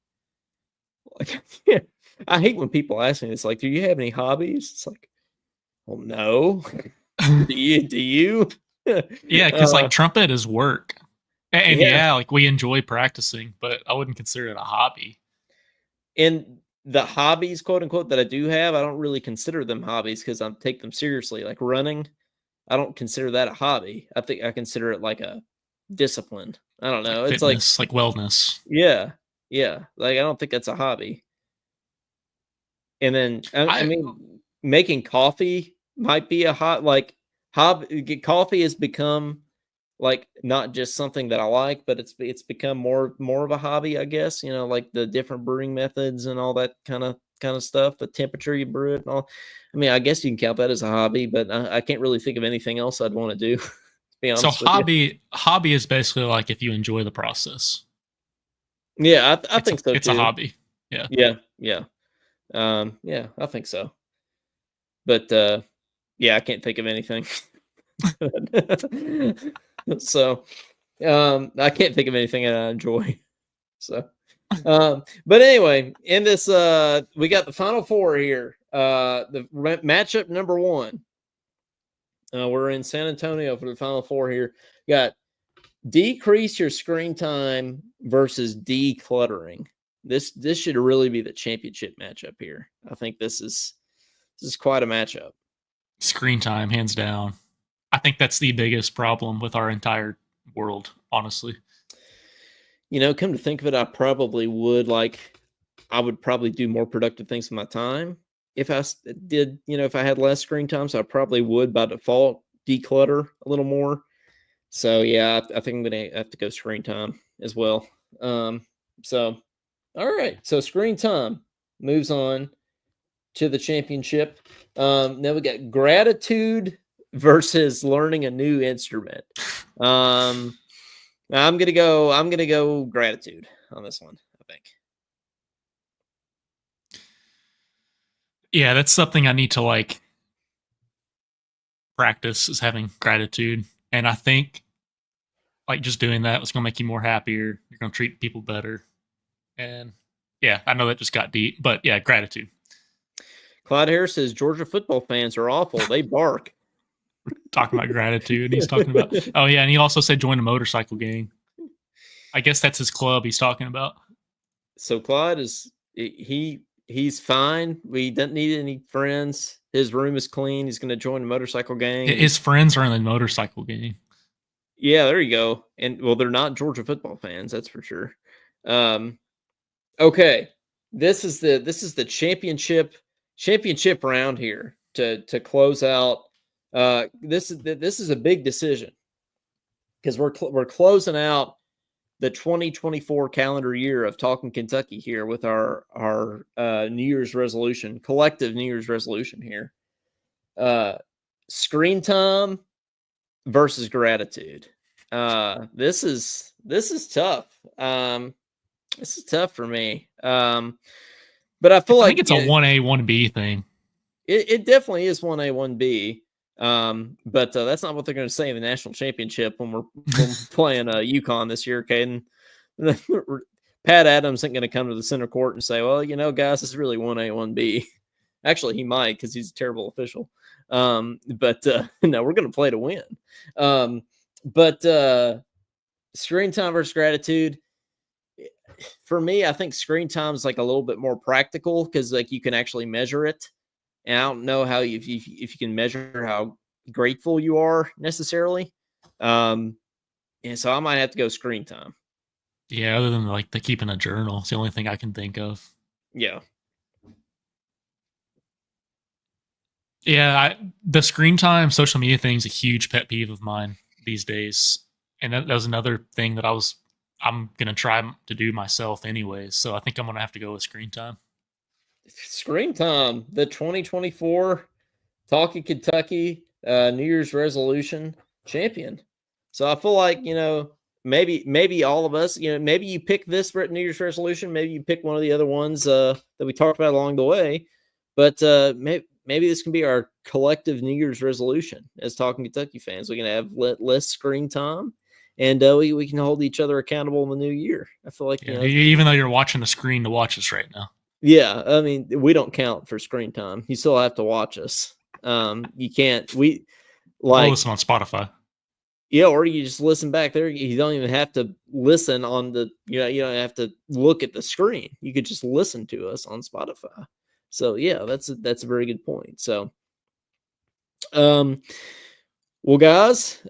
Like yeah, I hate when people ask me. It's like, do you have any hobbies? It's like, well, no. Do you? Do you? Yeah, because like trumpet is work. And Yeah, yeah, like we enjoy practicing, but I wouldn't consider it a hobby. and the hobbies, quote unquote, that I do have, I don't really consider them hobbies because I take them seriously. Like running, I don't consider that a hobby. I think I consider it like a discipline. I don't Like know. It's like, fitness, like wellness. yeah, yeah. Like I don't think that's a hobby. And then I I mean, making coffee might be a hot like coffee has become like not just something that I like, but it's become more of a hobby, I guess. You know, like the different brewing methods and all that kind of stuff, the temperature you brew it and all. I mean, I guess you can count that as a hobby, but I can't really think of anything else I'd want to do. To be so honest with you. hobby is basically like if you enjoy the process. Yeah, I think so It's a too. hobby. Yeah. Yeah, yeah, yeah, I think so. But yeah, I can't think of anything. So I can't think of anything that I enjoy. So but anyway, in this we got the final four here. The matchup number one. We're in San Antonio for the final four here. Got decrease your screen time versus decluttering. This should really be the championship matchup here. I think this is quite a matchup. Screen time, hands down. I think that's the biggest problem with our entire world, honestly. You know, come to think of it, I would probably do more productive things with my time if did, if I had less screen time. So I probably would by default declutter a little more. So yeah, I think I'm gonna have to go screen time as well. So all right, so screen time moves on to the championship. Now we got gratitude versus learning a new instrument. Um, I'm gonna go gratitude on this one, I think. Yeah, that's something I need to like practice is having gratitude. And I think like just doing that is going to make you more happier. You're going to treat people better. And yeah, I know that just got deep, but yeah, gratitude. Clyde Harris says Georgia football fans are awful. They bark. Talking about gratitude. He's talking about, oh yeah. And he also said join a motorcycle gang. I guess that's his club he's talking about. So Clyde he's fine. We don't need any friends. His room is clean. He's going to join a motorcycle gang. His friends are in the motorcycle gang. Yeah, there you go. And well, they're not Georgia football fans, that's for sure. Okay, this is the championship round here to close out. This is a big decision because we're closing out the 2024 calendar year of Talking Kentucky here with our New Year's resolution, collective New Year's resolution here. Screen time versus gratitude. This is tough. This is tough for me. But I feel I like think it's a 1A, 1B thing. it definitely is 1A, 1B. But that's not what they're going to say in the national championship when we're playing UConn this year, Caden. Pat Adams isn't going to come to the center court and say, well, guys, this is really 1A, 1B. Actually, he might because he's a terrible official. But no, we're going to play to win. But screen time versus gratitude. For me, I think screen time is like a little bit more practical because like you can actually measure it. And I don't know how if you can measure how grateful you are necessarily. And so I might have to go screen time. Yeah, other than like the keeping a journal, it's the only thing I can think of. Yeah. Yeah, the screen time, social media thing is a huge pet peeve of mine these days, and that was another thing that I'm gonna try to do myself anyways. So I think I'm gonna have to go with screen time. Screen time, the 2024 Talking Kentucky New Year's resolution champion. So I feel like, maybe all of us, maybe you pick this New Year's resolution, maybe you pick one of the other ones that we talked about along the way, but maybe this can be our collective New Year's resolution as Talking Kentucky fans. We can have less screen time, and we can hold each other accountable in the new year. I feel like, even though you're watching the screen to watch us right now. Yeah, I mean, we don't count for screen time. You still have to watch us. You can't. I'll listen on Spotify. Yeah, or you just listen back there. You don't even have to listen on the. You don't have to look at the screen. You could just listen to us on Spotify. So yeah, that's a very good point. So, well, guys,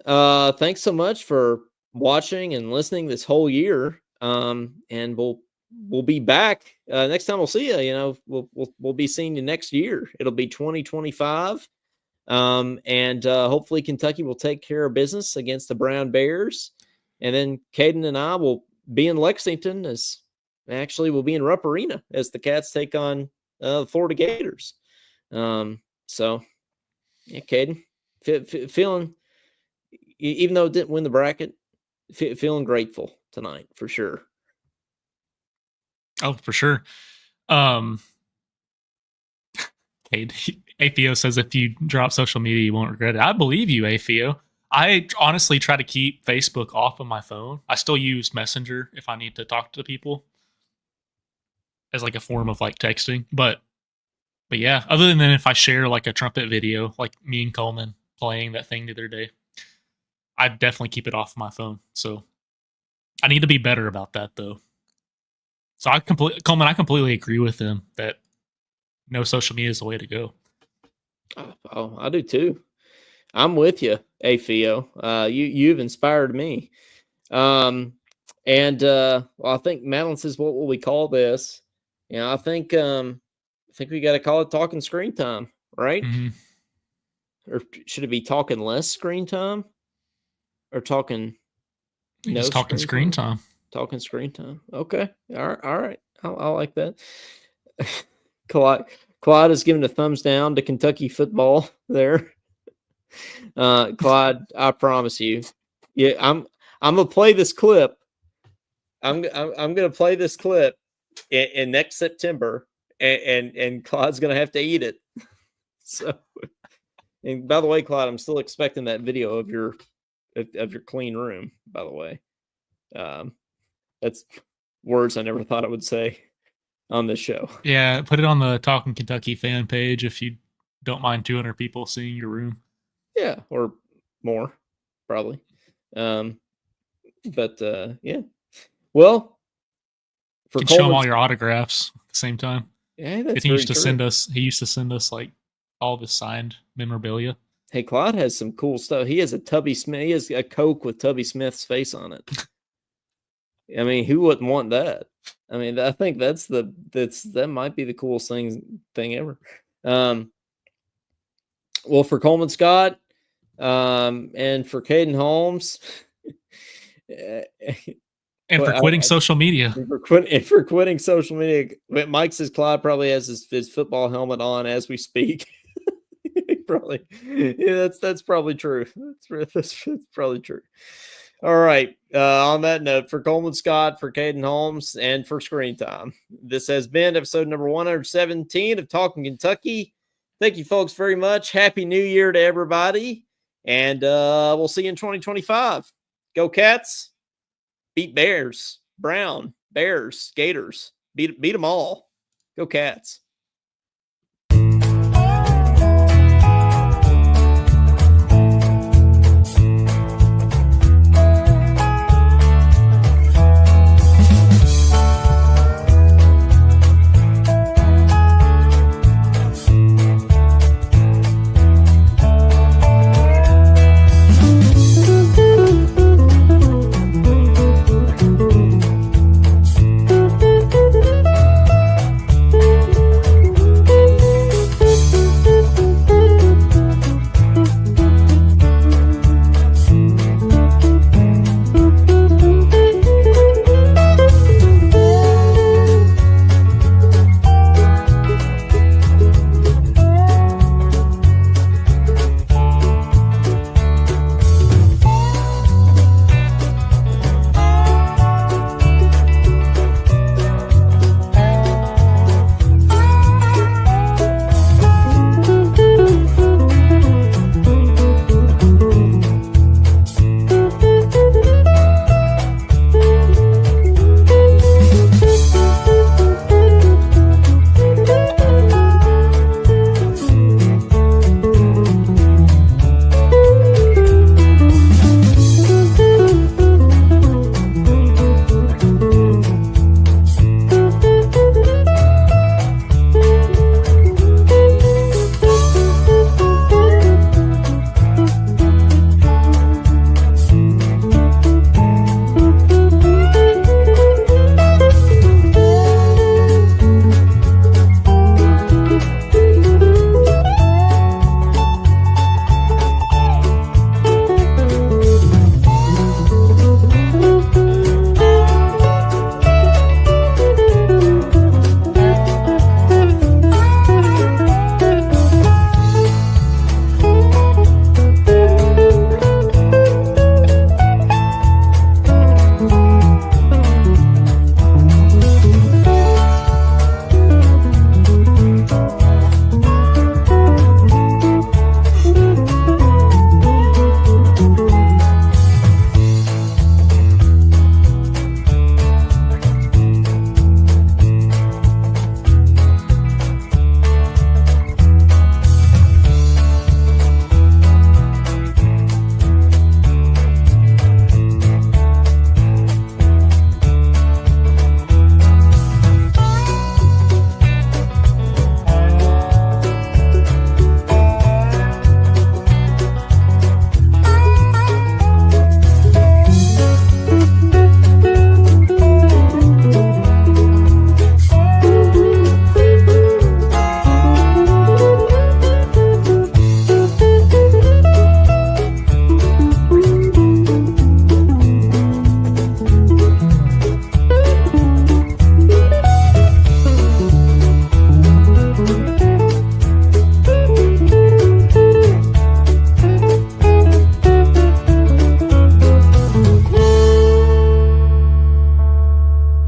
thanks so much for watching and listening this whole year. And we'll be back next time we'll see you. We'll be seeing you next year. It'll be 2025. And hopefully Kentucky will take care of business against the Brown Bears. And then Caden and I will be in Lexington we'll be in Rupp Arena as the Cats take on the Florida Gators. So yeah, Caden, feeling, even though it didn't win the bracket, feeling grateful tonight for sure. Oh, for sure. Cade, AFIO says if you drop social media, you won't regret it. I believe you, AFIO. I honestly try to keep Facebook off of my phone. I still use Messenger if I need to talk to people as like a form of like texting. But yeah, other than if I share like a trumpet video, like me and Coleman playing that thing the other day, I definitely keep it off my phone. So I need to be better about that though. So Coleman, I completely agree with him that no social media is the way to go. Oh, I do too. I'm with you, AFIO. You've inspired me. Well, I think Madeline says, what will we call this? I think we got to call it talking screen time, right? Mm-hmm. Or should it be talking less screen time? Or talking just talking screen time? Talking screen time. Okay. All right. I like that. Clyde is giving a thumbs down to Kentucky football there. Clyde, I promise you. Yeah, I'm gonna play this clip. I'm gonna play this clip in next September, and Clyde's gonna have to eat it. So, and by the way, Clyde, I'm still expecting that video of your clean room. By the way, that's words I never thought I would say on this show. Yeah, put it on the Talking Kentucky fan page if you don't mind 200 people seeing your room. Yeah, or more, probably. Yeah. Well, you can show him all your autographs at the same time. Yeah, that's he used to send us like all the signed memorabilia. Hey, Clyde has some cool stuff. He has a Tubby Smith. He has a Coke with Tubby Smith's face on it. I mean, who wouldn't want that? I mean, I think that might be the coolest thing ever. Well, for Coleman Scott, and for Caden Holmes, and for quitting social media. For quitting social media, Mike says Clyde probably has his football helmet on as we speak. Probably, yeah, that's probably true. That's probably true. All right. On that note, for Coleman Scott, for Caden Holmes, and for Screen Time, this has been episode number 117 of Talking Kentucky. Thank you, folks, very much. Happy New Year to everybody, and we'll see you in 2025. Go Cats! Beat Bears, Brown, Bears, Gators. Beat them all. Go Cats.